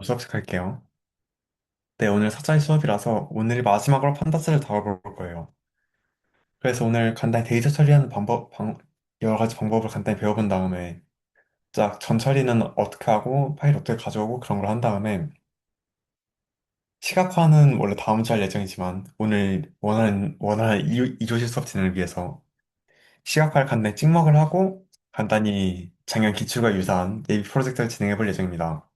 수업 시작할게요. 네, 오늘 사자의 수업이라서 오늘이 마지막으로 판다스를 다뤄볼 거예요. 그래서 오늘 간단히 데이터 처리하는 여러 가지 방법을 간단히 배워본 다음에 쫙 전 처리는 어떻게 하고 파일 어떻게 가져오고 그런 걸 한 다음에 시각화는 원래 다음 주 할 예정이지만 오늘 원하는 2조시 수업 진행을 위해서 시각화를 간단히 찍먹을 하고 간단히 작년 기출과 유사한 예비 프로젝트를 진행해 볼 예정입니다.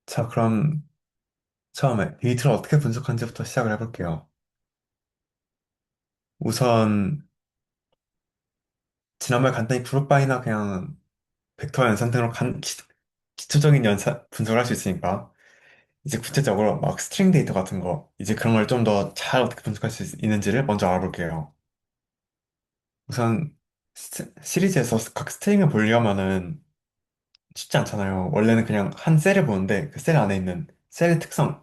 자, 그럼 처음에 데이터를 어떻게 분석하는지부터 시작을 해볼게요. 우선 지난번에 간단히 그룹바이나 그냥 벡터 연산 등으로 기초적인 연산 분석을 할 수 있으니까 이제 구체적으로 막 스트링 데이터 같은 거 이제 그런 걸 좀 더 잘 어떻게 분석할 수 있는지를 먼저 알아볼게요. 우선 시리즈에서 각 스트링을 보려면은 쉽지 않잖아요. 원래는 그냥 한 셀을 보는데 그 셀 안에 있는 셀의 특성을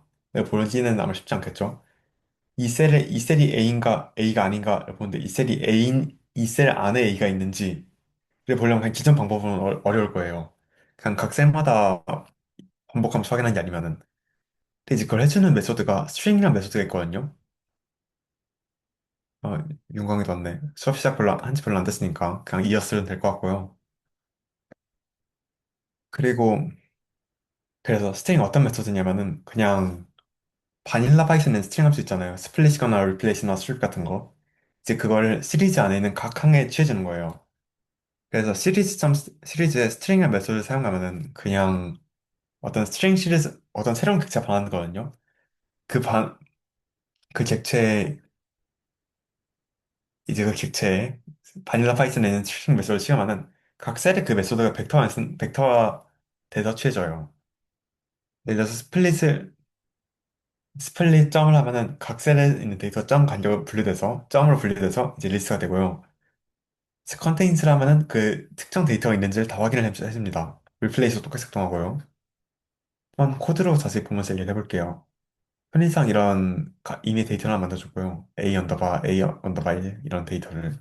보기는 아마 쉽지 않겠죠. 이 셀이 A인가 A가 아닌가를 보는데 이 셀이 A인 이 셀 안에 A가 있는지 를 보려면 그냥 기존 방법은 어려울 거예요. 그냥 각 셀마다 반복하면서 확인하는 게 아니면은. 근데 이제 그걸 해주는 메소드가 스트링이라는 메소드가 있거든요. 어, 윤광이도 왔네. 수업 시작 한지 별로 안 됐으니까 그냥 이었으면 될 것 같고요. 그리고 그래서 스트링 어떤 메소드냐면은 그냥 바닐라 파이썬은 스트링 할 수 있잖아요. 스플릿이거나 리플레이스나 스트립 같은 거. 이제 그걸 시리즈 안에 있는 각 항에 취해주는 거예요. 그래서 시리즈의 스트링이라는 메소드를 사용하면은 그냥 어떤 새로운 객체가 반환거든요. 그 반, 그 객체, 이제 그 객체에 바닐라 파이썬에 있는 스트링 메소드를 취하면은 각 셀에 그 메소드가 벡터화 돼서 취해져요. 예를 들어서 스플릿 점을 하면은 각 셀에 있는 데이터 점 간격을 분리돼서 점으로 분리돼서 이제 리스트가 되고요. 컨테인스를 하면은 그 특정 데이터가 있는지를 다 확인을 해줍니다. 리플레이스도 똑같이 작동하고요. 한번 코드로 자세히 보면서 얘기해 볼게요. 흔히상 이미 데이터를 하나 만들어줬고요. A 언더바 1 이런 데이터를.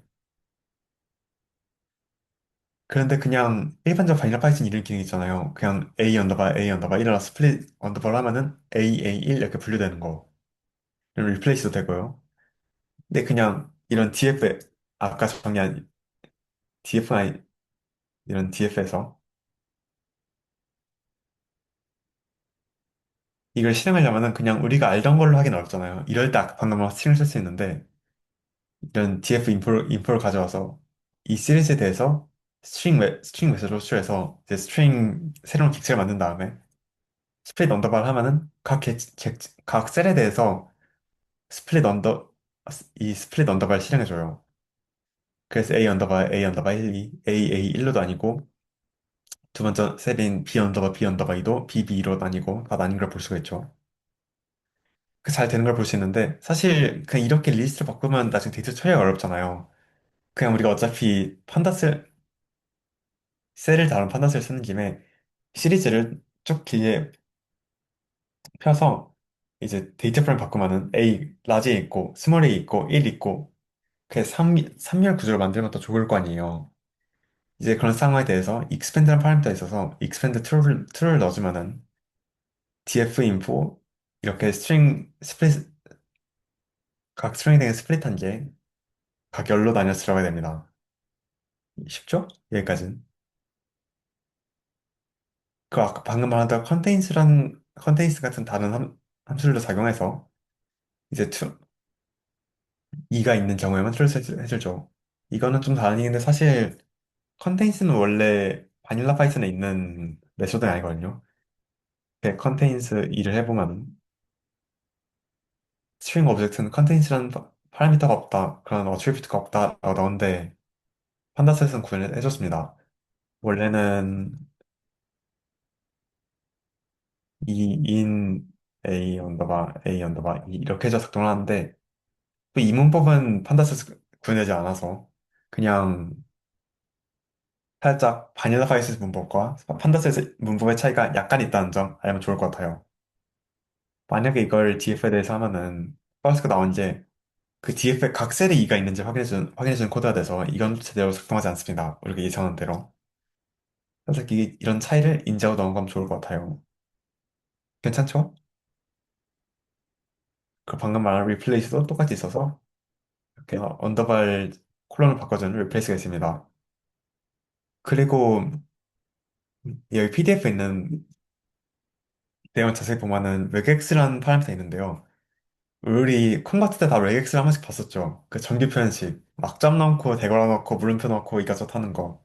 그런데 그냥 일반적 바닐라 파이썬 이름 기능 있잖아요. 그냥 A 언더바 1로 스플릿 언더바를 하면은 A1 이렇게 분류되는 거. 이런 리플레이스도 되고요. 근데 그냥 이런 아까 정리한 DF나 이런 DF에서 이걸 실행하려면은 그냥 우리가 알던 걸로 하긴 어렵잖아요. 이럴 때 아까 방금 막 스트링을 쓸 수 있는데 이런 DF 인포를 가져와서 이 시리즈에 대해서 스트링 메시지로 호출해서 이제 새로운 객체를 만든 다음에 스플릿 언더바를 하면은 각 셀에 대해서 스플릿 언더, 이 스플릿 언더바를 실행해줘요. 그래서 A 언더바 1, 2, A1로도 아니고 두 번째 셀인 B 언더바 2도 BB2로 나뉘고 다 나뉜 걸 볼 수가 있죠. 그 잘 되는 걸 볼 수 있는데 사실 그냥 이렇게 리스트를 바꾸면 나중에 데이터 처리가 어렵잖아요. 그냥 우리가 어차피 셀을 다룬 판단스를 쓰는 김에 시리즈를 쭉 길게 펴서 이제 데이터 프레임 바꾸면은 라지 있고, 스몰 A 있고, 1 있고, 그 3열 구조를 만들면 더 좋을 거 아니에요. 이제 그런 상황에 대해서 expand라는 파라미터가 있어서 expand true를 넣어주면은 df info 이렇게 각 스트링에 대해 스플릿한 게 각 열로 나뉘어서 들어가야 됩니다. 쉽죠? 여기까지는. 그 아까 방금 말한 컨테인스 같은 다른 함수들도 작용해서 이제 2가 있는 경우에만 해주죠. 이거는 좀 다른 얘기인데 사실 컨테인스는 원래 바닐라 파이썬에 있는 메소드가 아니거든요. 그 컨테인스 일을 해보면 스트링 오브젝트는 컨테인스라는 파라미터가 없다. 그런 어트리뷰트가 없다라고 나오는데 판다스에서는 구현을 해줬습니다. 원래는 이 in A 언더바 이렇게 해서 작동을 하는데 또 이 문법은 판다스에서 구현하지 않아서 그냥 살짝 바닐라 파이스 문법과 판다스 문법의 차이가 약간 있다는 점 알면 좋을 것 같아요. 만약에 이걸 DF에 대해서 하면은 파스가 나온 이제 그 DF에 각 셀에 2가 있는지 확인해주는 코드가 돼서 이건 제대로 작동하지 않습니다. 우리가 예상한 대로. 살짝 이런 차이를 인지하고 넘어가면 좋을 것 같아요. 괜찮죠? 그 방금 말한 리플레이스도 똑같이 있어서 이렇게 언더발 콜론을 바꿔주는 리플레이스가 있습니다. 그리고 여기 PDF에 있는 내용 자세히 보면은 regex라는 파라미터 있는데요. 우리 컴퓨터 때 다 regex를 한 번씩 봤었죠. 그 정규 표현식 막 점 넣고 대괄호 넣고 물음표 넣고 이것저것 하는 거.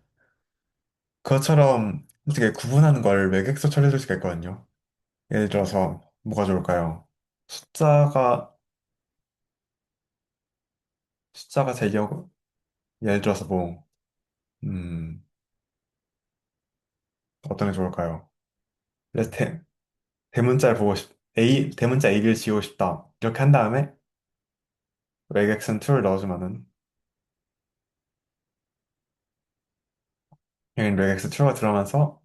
그것처럼 어떻게 구분하는 걸 regex 처리해줄 수가 있거든요. 예를 들어서 뭐가 좋을까요? 숫자가 숫자가 제기하고 예를 들어서 뭐 음, 어떤 게 좋을까요? 대문자를 보고 대문자 A를 지우고 싶다. 이렇게 한 다음에 regex 2를 넣어주면은 여기 regex 2가 들어가면서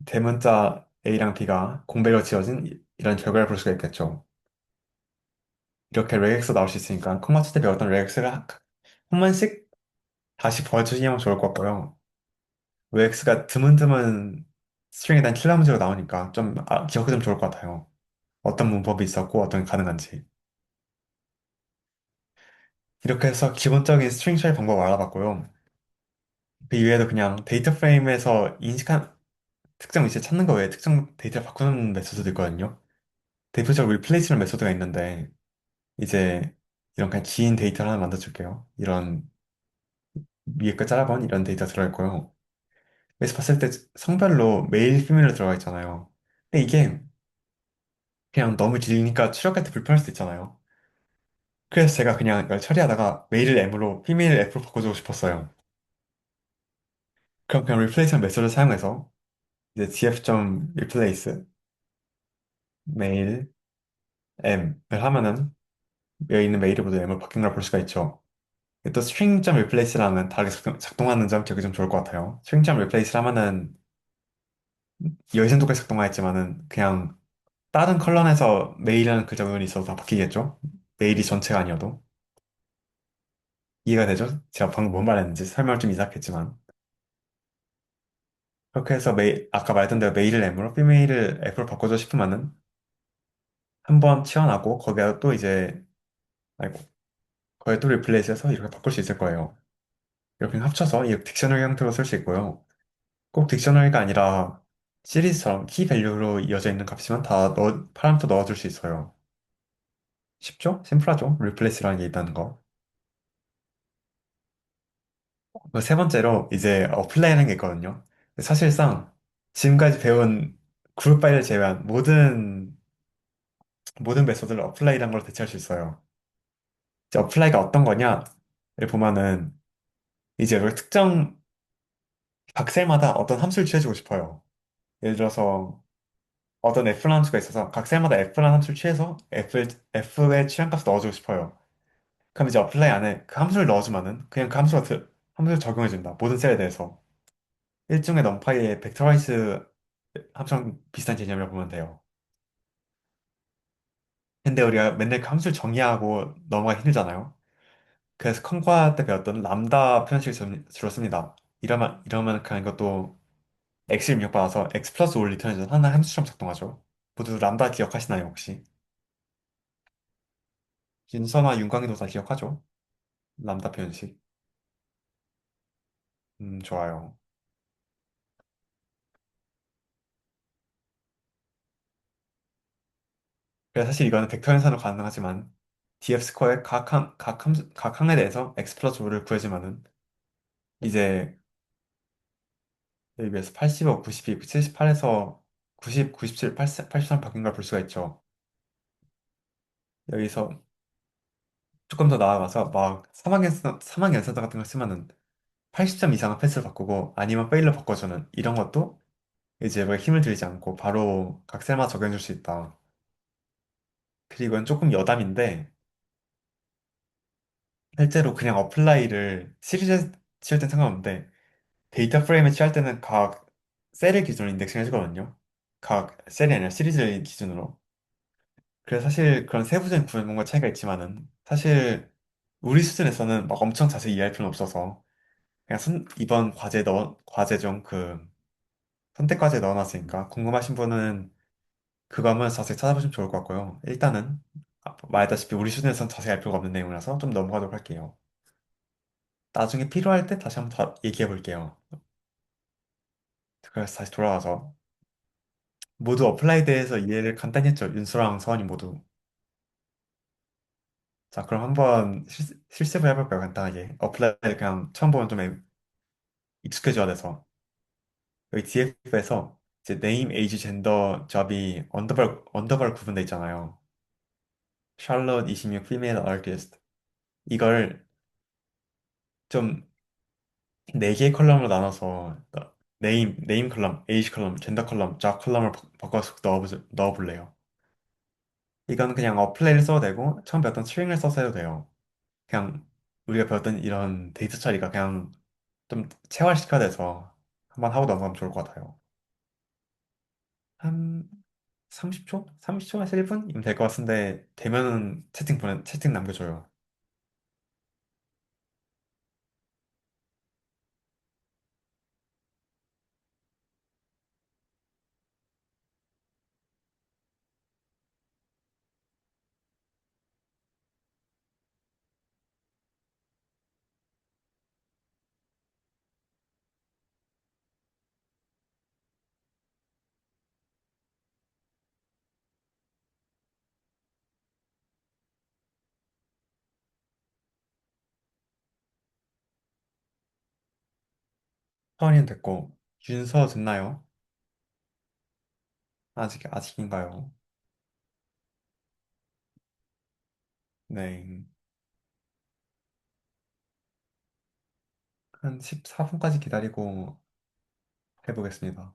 대문자 A랑 B가 공배로 지어진 이런 결과를 볼 수가 있겠죠. 이렇게 regex 나올 수 있으니까 컴마 때 배웠던 regex를 한 번씩 다시 보여주시면 좋을 것 같고요. regex가 드문드문 스트링에 대한 킬러 문제로 나오니까 좀 기억이 좀 좋을 것 같아요. 어떤 문법이 있었고 어떤 게 가능한지. 이렇게 해서 기본적인 스트링 처리 방법을 알아봤고요. 그 이외에도 그냥 데이터 프레임에서 인식한 특정 위치에 찾는 거 외에 특정 데이터를 바꾸는 메소드도 있거든요. 대표적으로 리플레이스라는 메소드가 있는데 이제 이런 그냥 긴 데이터를 하나 만들어줄게요. 이런 위에 거 잘라본 이런 데이터 들어있고요. 그래서 봤을 때 성별로 메일, 피메일로 들어가 있잖아요. 근데 이게 그냥 너무 길니까 출력할 때 불편할 수도 있잖아요. 그래서 제가 그냥 이걸 처리하다가 메일을 M으로, 피메일을 F로 바꿔주고 싶었어요. 그럼 그냥 replace한 메소드를 사용해서 이제 df.replace 메일 M을 하면은 여기 있는 메일을 모두 M으로 바뀐 걸 볼 수가 있죠. 또 string.replace랑은 다르게 작동하는 점 기억이 좀 좋을 것 같아요. string.replace를 하면은 여기선 똑같이 작동하겠지만은 그냥 다른 컬러에서 메일이라는 글자 부분이 있어서 다 바뀌겠죠? 메일이 전체가 아니어도 이해가 되죠? 제가 방금 뭔 말했는지 설명을 좀 이상했지만 그렇게 해서 아까 말했던 대로 메일을 M으로 비메일을 F로 바꿔줘 싶으면은 한번 치환하고 거기에 또 이제 아이고 거기에 또 리플레이스해서 이렇게 바꿀 수 있을 거예요. 이렇게 합쳐서 이 딕셔너리 형태로 쓸 수 있고요. 꼭 딕셔너리가 아니라 시리즈처럼 키 밸류로 이어져 있는 값이면 다 파라미터 넣어줄 수 있어요. 쉽죠? 심플하죠? 리플레이스라는 게 있다는 거. 세 번째로 이제 어플라이라는 게 있거든요. 사실상 지금까지 배운 그룹 파일을 제외한 모든 메소드를 어플라이라는 걸로 대체할 수 있어요. 이제 어플라이가 어떤 거냐를 보면은 이제 우리가 특정 각 셀마다 어떤 함수를 취해주고 싶어요. 예를 들어서 어떤 F라는 함수가 있어서 각 셀마다 F라는 함수를 취해서 F의 취한값을 넣어주고 싶어요. 그럼 이제 어플라이 안에 그 함수를 넣어주면은 그냥 그 함수를 적용해준다. 모든 셀에 대해서. 일종의 넘파이의 벡터라이즈 함수랑 비슷한 개념이라고 보면 돼요. 근데 우리가 맨날 그 함수를 정의하고 넘어가기 힘들잖아요. 그래서 컴과 때 배웠던 람다 표현식을 주로 씁니다. 이러면 그냥 이것도 x를 입력받아서 x 플러스 5를 리턴해줘서 하나의 함수처럼 작동하죠. 모두 람다 기억하시나요, 혹시? 윤서나 윤광이도 다 기억하죠? 람다 표현식. 좋아요. 그래서 사실 이거는 벡터 연산으로 가능하지만 df 스코어의 각 항에 대해서 x 플러스 5를 구해주면은 이제 여기 비해서 85, 92, 78에서 90, 97, 83 바뀐 걸 볼 수가 있죠. 여기서 조금 더 나아가서 막 사막 연산자 같은 걸 쓰면은 80점 이상은 패스를 바꾸고 아니면 페일로 바꿔주는 이런 것도 이제 뭐 힘을 들이지 않고 바로 각 셀마 적용해 줄 수 있다. 그리고 이건 조금 여담인데 실제로 그냥 어플라이를 시리즈 칠 땐 상관없는데 데이터 프레임에 취할 때는 각 셀을 기준으로 인덱싱 해주거든요. 각 셀이 아니라 시리즈를 기준으로. 그래서 사실 그런 세부적인 구현문과 차이가 있지만은 사실 우리 수준에서는 막 엄청 자세히 이해할 필요는 없어서 그냥 이번 과제 중 그 선택 과제 넣어놨으니까 궁금하신 분은 그거 한번 자세히 찾아보시면 좋을 것 같고요. 일단은 말했다시피 우리 수준에선 자세히 알 필요가 없는 내용이라서 좀 넘어가도록 할게요. 나중에 필요할 때 다시 한번 더 얘기해 볼게요. 그래서 다시 돌아와서 모두 어플라이에 대해서 이해를 간단히 했죠. 윤수랑 서원이 모두. 자, 그럼 한번 실습을 해볼까요? 간단하게. 어플라이 그냥 처음 보면 좀 익숙해져야 돼서. 여기 DF에서 이제 name, age, gender, job이 언더바로 구분돼 있잖아요. Charlotte 26 female artist. 이걸 좀 네 개의 컬럼으로 나눠서 네임 컬럼, 에이지 컬럼, 젠더 컬럼, 잡 컬럼을 바꿔서 넣어볼래요. 이건 그냥 어플레이를 써도 되고 처음 배웠던 스트링을 써서 해도 돼요. 그냥 우리가 배웠던 이런 데이터 처리가 그냥 좀 체화시켜야 돼서 한번 하고 넘어가면 좋을 것 같아요. 한 30초? 30초에서 1분이면 될 것 같은데 되면은 채팅 남겨줘요. 서원이는 됐고 윤서 됐나요? 아직인가요? 네. 한 14분까지 기다리고 해보겠습니다.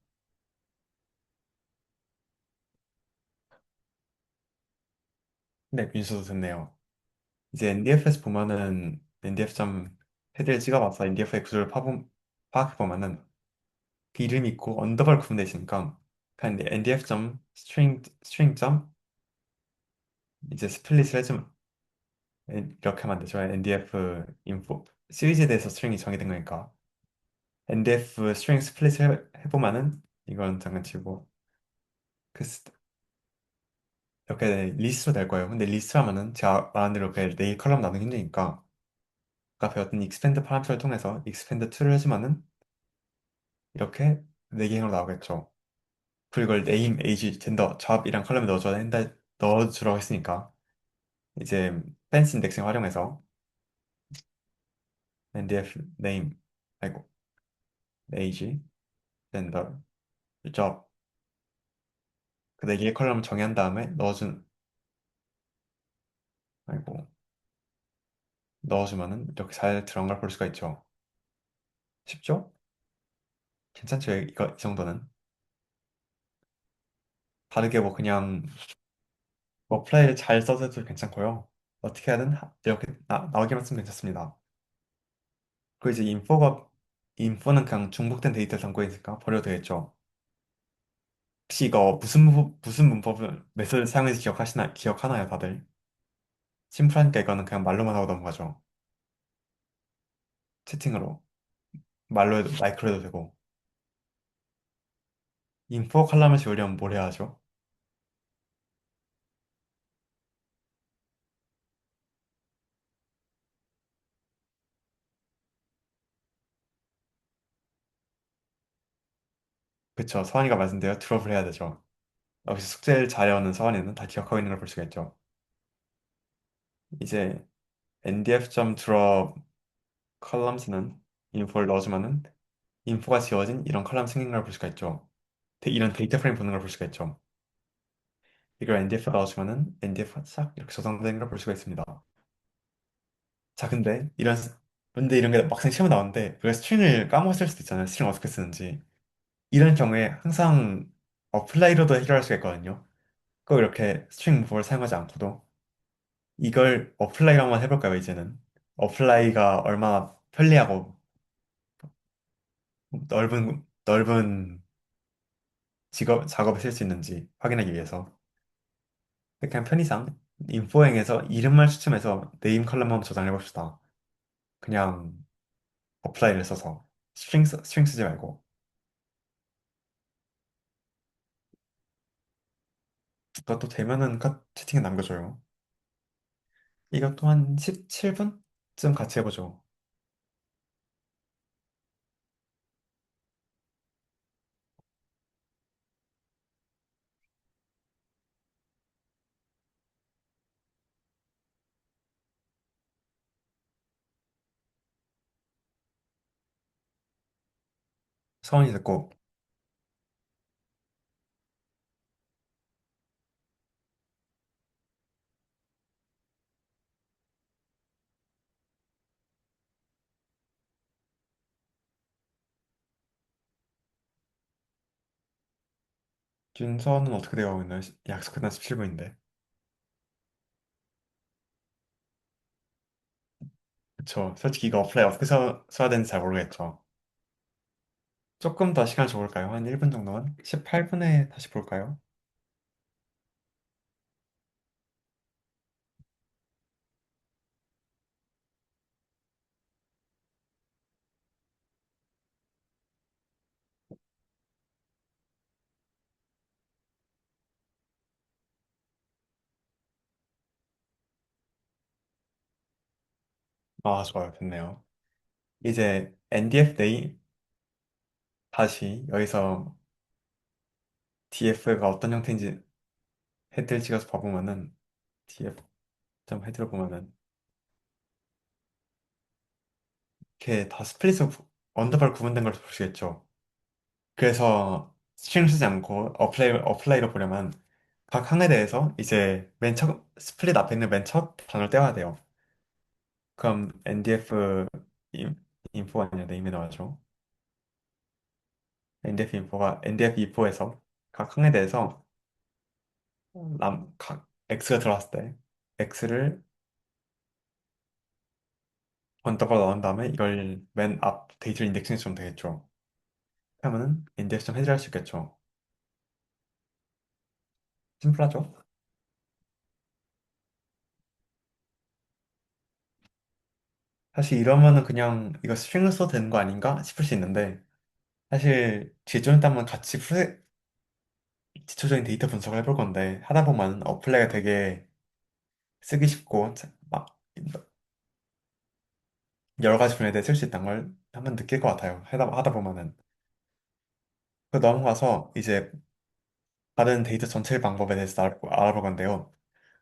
네, 민수도 됐네요. 이제 NDF에서 보면은 NDF.점 헤드를 찍어봐서 NDF의 구조를 파악해보면은 그 이름이 있고 언더바를 구분되어 있으니까 그냥 NDF.점 스트링.점 이제 스플릿을 해주면 이렇게 하면 되죠. NDF 인포 시리즈에 대해서 스트링이 정의된 거니까 NDF 스트링 스플릿을 해보면은 이건 장난치고 그 이렇게 리스트로 될 거예요. 근데 리스트 하면은 제가 말한 대로 이렇게 네일 컬럼 나누기 힘드니까 아까 배웠던 익스펜드 파라미터를 통해서 익스펜드 2를 해주면은 이렇게 네 개형으로 나오겠죠. 그리고 이걸 name, age, gender, job이랑 컬럼에 넣어주라고 했으니까 이제 펜스 인덱싱 활용해서 ndf name, 아이고, age, gender, job 그 네 개의 컬럼을 정의한 다음에 아이고, 넣어주면은 이렇게 잘 들어간 걸 볼 수가 있죠. 쉽죠? 괜찮죠? 이 정도는. 다르게 뭐 그냥 어플라이를 잘 써도 해도 괜찮고요. 어떻게 하든 이렇게 나오기만 쓰면 괜찮습니다. 그리고 이제 인포는 그냥 중복된 데이터 담고 있으니까 버려도 되겠죠. 혹시 이거 무슨 문법을 메소드 사용해서 기억하나요, 다들? 심플하니까 이거는 그냥 말로만 하고 넘어가죠. 채팅으로. 마이크로 해도 되고. 인포 칼럼을 지우려면 뭘 해야 하죠? 그쵸. 서원이가 말씀드려 드롭을 해야 되죠. 여기서 숙제를 잘해오는 서원이는 다 기억하고 있는 걸 볼 수가 있죠. 이제 ndf.drop columns는 인포를 넣어주면은 인포가 지워진 이런 컬럼 생긴 걸 볼 수가 있죠. 이런 데이터 프레임 보는 걸 볼 수가 있죠. 이걸 NDF 넣어주면은 NDF가 싹 이렇게 저장되는 걸 볼 수가 있습니다. 자, 근데 이런 게 막상 시험에 나오는데 우리가 스트링을 까먹었을 수도 있잖아요. 스트링 어떻게 쓰는지. 이런 경우에 항상 어플라이로도 해결할 수가 있거든요. 꼭 이렇게 스트링 문법을 사용하지 않고도 이걸 어플라이로 한번 해볼까요, 이제는? 어플라이가 얼마나 편리하고 넓은 작업을 쓸 수 있는지 확인하기 위해서. 그냥 편의상 인포행에서 이름만 추첨해서 네임 컬럼 한번 저장해 봅시다. 그냥 어플라이를 써서 스트링 쓰지 말고. 그것도 되면은 채팅에 남겨줘요. 이것도 한 17분쯤 같이 해보죠. 서원이 듣고, 준서는 어떻게 되어가고 있나요? 약속 끝난 17분인데. 그쵸. 솔직히 이거 어플라이 어떻게 써야 되는지 잘 모르겠죠. 조금 더 시간 줘볼까요? 한 1분 정도만? 18분에 다시 볼까요? 아, 좋아요. 됐네요. 이제 NDF 데이 다시 여기서 DF가 어떤 형태인지 헤드를 찍어서 봐보면은 DF 점 헤드를 보면은 이렇게 다 스플릿으로 언더바로 구분된 걸 보시겠죠. 그래서 스트링 쓰지 않고 어플라이로 보려면 각 항에 대해서 이제 맨 첫 스플릿 앞에 있는 맨 첫 단어를 떼와야 돼요. 그럼 NDF 인포가 아니라 네임에 나와죠. NDF 인포가 NDF 인포에서 각 항에 대해서 각 X가 들어왔을 때 X를 언더바로 넣은 다음에 이걸 맨 앞 데이터를 인덱싱해 주면 되겠죠. 그러면은 인덱스 좀 해결할 수 있겠죠. 심플하죠? 사실 이러면은 그냥 이거 스트링을 써도 되는 거 아닌가 싶을 수 있는데 사실 뒤에 좀 이따 한번 같이 기초적인 데이터 분석을 해볼 건데 하다 보면 어플라이가 되게 쓰기 쉽고 막 여러 가지 분야에 대해 쓸 수 있다는 걸 한번 느낄 것 같아요. 하다 보면은. 그 넘어가서 이제 다른 데이터 전체 방법에 대해서 알아볼 건데요.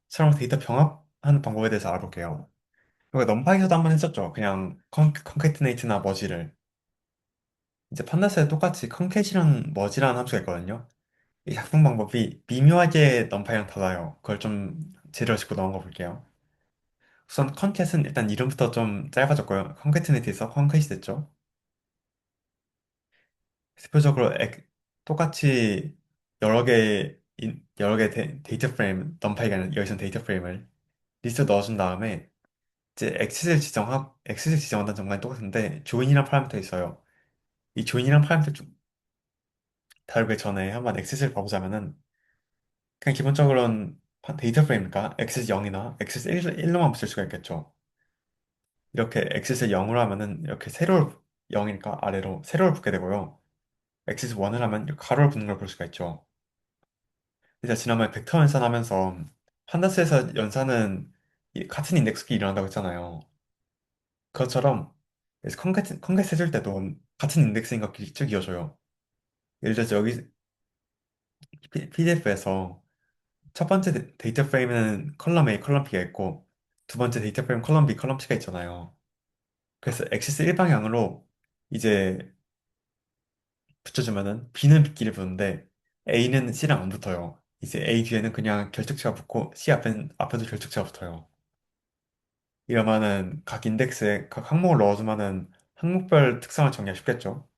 처럼 데이터 병합하는 방법에 대해서 알아볼게요. 이거 넘파에서도 한번 했었죠. 그냥 컨캐티네이트나 머지를. 이제 판다스에 똑같이 컨캣이랑 머지라는 함수가 있거든요. 이 작동 방법이 미묘하게 넘파이랑 달라요. 그걸 좀 재료를 짚고 넘어가 볼게요. 우선 컨캣은 일단 이름부터 좀 짧아졌고요. 컨캐티네이트에서 컨캣이 됐죠. 대표적으로 똑같이 여러 개 데이터 프레임, 넘파이가 아니라 여기서 데이터 프레임을 리스트 넣어준 다음에 이제 엑싯을 지정한다는 정말 똑같은데 조인이랑 파라미터 있어요. 이 조인이랑 파라미터 좀 다루기 전에 한번 엑싯을 봐보자면은 그냥 기본적으로는 데이터 프레임이니까 엑싯 0이나 엑싯 1로만 붙일 수가 있겠죠. 이렇게 엑싯을 0으로 하면은 이렇게 세로를 0이니까 아래로 세로를 붙게 되고요. 엑시스 1을 하면 이렇게 가로를 붙는 걸 볼 수가 있죠. 이제 지난번에 벡터 연산하면서 판다스에서 연산은 같은 인덱스끼리 일어난다고 했잖아요. 그것처럼 컨캐트 해줄 때도 같은 인덱스인 것끼리 쭉 이어져요. 예를 들어서 여기 PDF에서 첫 번째 데이터 프레임에는 컬럼 A, 컬럼 B가 있고 두 번째 데이터 프레임 컬럼 B, 컬럼 C가 있잖아요. 그래서 엑시스 1방향으로 이제 붙여주면은 B는 B끼리 붙는데 A는 C랑 안 붙어요. 이제 A 뒤에는 그냥 결특체가 붙고 C 앞에도 결특체가 붙어요. 이러면은 각 인덱스에 각 항목을 넣어주면은 항목별 특성을 정리하기 쉽겠죠.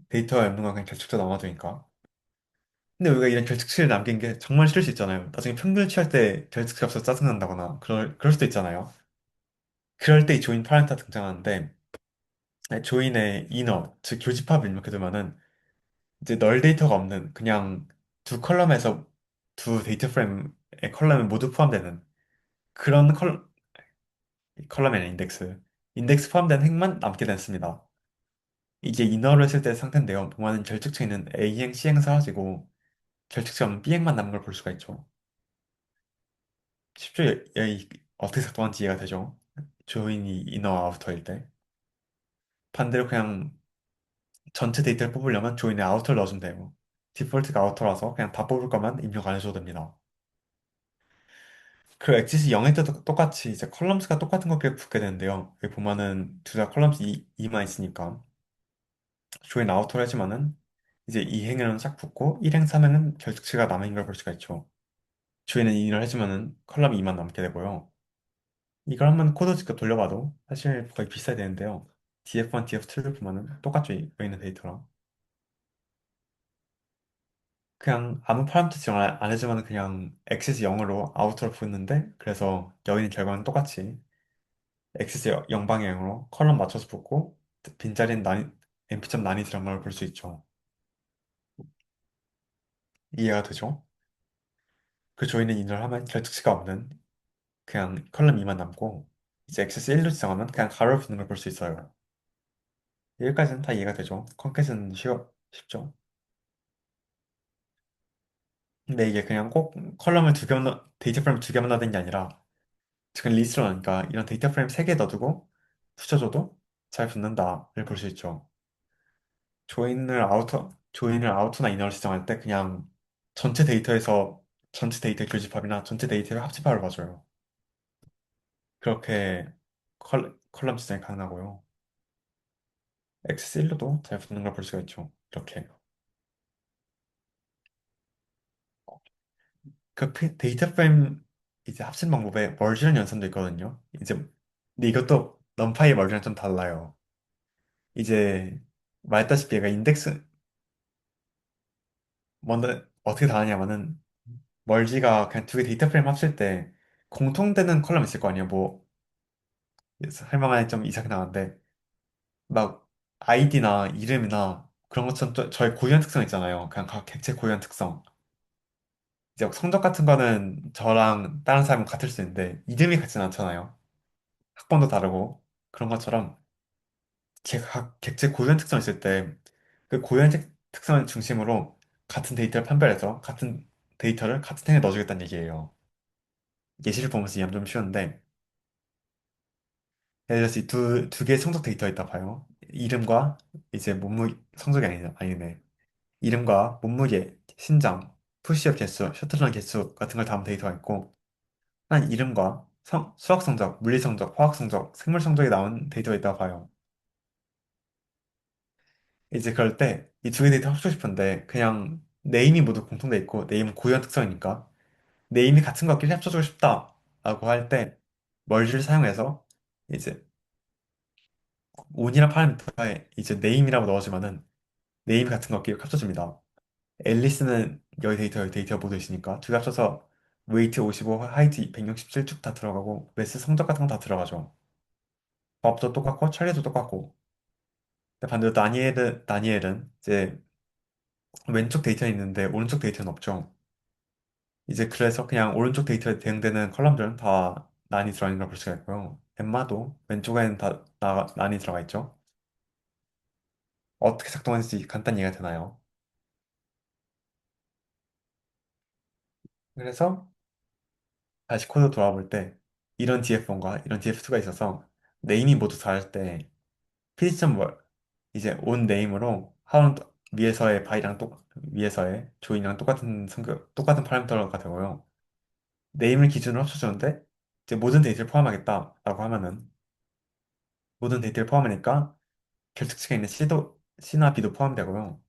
데이터가 없는 건 그냥 결특체 남아두니까. 근데 우리가 이런 결특치를 남긴 게 정말 싫을 수 있잖아요. 나중에 평균을 취할 때 결특치 없어서 짜증난다거나 그럴 수도 있잖아요. 그럴 때 이 조인 파렌트가 등장하는데 조인의 이너, 즉 교집합을 입력해두면은 이제 널 데이터가 없는 그냥 두 컬럼에서 두 데이터 프레임의 컬럼에 모두 포함되는 그런 컬럼이 아니라 인덱스 포함된 행만 남게 됐습니다. 이게 인어를 했을 때 상태인데요. 동화는 결특층에는 A행, C행 사라지고 결특치 없는 B행만 남은 걸 볼 수가 있죠. 쉽죠? 어떻게 작동하는지 이해가 되죠? 조인이 이너와 아우터일 때. 반대로 그냥 전체 데이터를 뽑으려면 조인에 아우터를 넣어주면 되고, 디폴트가 아우터라서 그냥 다 뽑을 것만 입력 안 해줘도 됩니다. 그 엑짓이 0일 때도 똑같이 이제 컬럼스가 똑같은 것끼리 붙게 되는데요. 여기 보면은 둘 다 컬럼스 2만 있으니까 조인 아우터를 하지만은 이제 2행은 싹 붙고 1행, 3행은 결특치가 남은 걸 볼 수가 있죠. 조인은 2를 해주면은 컬럼 2만 남게 되고요. 이걸 한번 코드 직접 돌려봐도 사실 거의 비슷하게 되는데요. df1, df2를 보면은 똑같죠. 여기 있는 데이터랑. 그냥 아무 파라미터 지정 안 해주면 그냥 엑시스 0으로 아우터를 붙는데 그래서 여기 있는 결과는 똑같이 엑시스 0 방향으로 컬럼 맞춰서 붙고 빈자리는 np점 난이 들어간 걸 볼 수 있죠. 이해가 되죠? 그 조인을 인을 하면 결특치가 없는 그냥 컬럼 2만 남고 이제 엑시스 1로 지정하면 그냥 가로를 붙는 걸 볼 수 있어요. 여기까지는 다 이해가 되죠? 컨캣은 쉽죠? 근데 이게 그냥 꼭 컬럼을 두 개만 데이터 프레임 두 개만 넣는 게 아니라 지금 리스트로 나니까 이런 데이터 프레임 세 개 넣어두고 붙여줘도 잘 붙는다를 볼 수 있죠. 조인을 아우터나 이너를 지정할 때 그냥 전체 데이터에서 전체 데이터 교집합이나 전체 데이터의 합집합을 봐줘요. 그렇게 컬럼 지정이 가능하고요. X1로도 잘 붙는 걸 볼 수가 있죠. 이렇게. 데이터 프레임 이제 합친 방법에 멀지는 연산도 있거든요. 이제 근데 이것도 넘파이 멀지랑 좀 달라요. 이제 말했다시피 얘가 인덱스 먼저 어떻게 다르냐면은 멀지가 그냥 두 개 데이터 프레임 합칠 때 공통되는 컬럼 있을 거 아니에요. 뭐 설명하기 좀 이상하게 나왔는데 막 아이디나 이름이나 그런 것처럼 저의 고유한 특성 있잖아요. 그냥 각 객체 고유한 특성. 이제 성적 같은 거는 저랑 다른 사람은 같을 수 있는데 이름이 같진 않잖아요. 학번도 다르고 그런 것처럼 각 객체 고유한 특성 있을 때 그 고유한 특성을 중심으로 같은 데이터를 판별해서 같은 데이터를 같은 행에 넣어주겠다는 얘기예요. 예시를 보면서 이해하면 좀 쉬운데 예를 들어서 두 개의 성적 데이터 있다 봐요. 이름과 이제 성적이 아니네. 이름과 몸무게, 신장, 푸시업 개수, 셔틀런 개수 같은 걸 담은 데이터가 있고 한 이름과 수학 성적, 물리 성적, 화학 성적, 생물 성적이 나온 데이터가 있다 봐요. 이제 그럴 때 이 두 개 데이터 합치고 싶은데 그냥 네임이 모두 공통돼 있고 네임은 고유한 특성이니까 네임이 같은 것끼리 합쳐주고 싶다라고 할 때 멀지를 사용해서 이제 온이란 파라미터에 이제 네임이라고 넣어주면은 네임 같은 것끼리 합쳐줍니다. 앨리스는 여기 데이터 모두 있으니까 두 개 합쳐서 웨이트 55, 하이트 167 쭉 다 들어가고 매스 성적 같은 거 다 들어가죠. 법도 똑같고 처리도 똑같고 근데 반대로 다니엘은 이제 왼쪽 데이터에 있는데 오른쪽 데이터는 없죠. 이제 그래서 그냥 오른쪽 데이터에 대응되는 컬럼들은 다 난이 들어가 있는 걸 볼 수가 있고요. 엠마도 왼쪽에는 다 난이 들어가 있죠. 어떻게 작동하는지 간단히 이해가 되나요? 그래서 다시 코드 돌아와 볼 때 이런 df1과 이런 df2가 있어서 네임이 모두 다를 때 피지점 이제 온 네임으로 위에서의 위에서의 조인이랑 똑같은 파라미터가 되고요. 네임을 기준으로 합쳐주는데 이제 모든 데이터를 포함하겠다라고 하면은 모든 데이터를 포함하니까 결특치가 있는 C나 B도 포함되고요.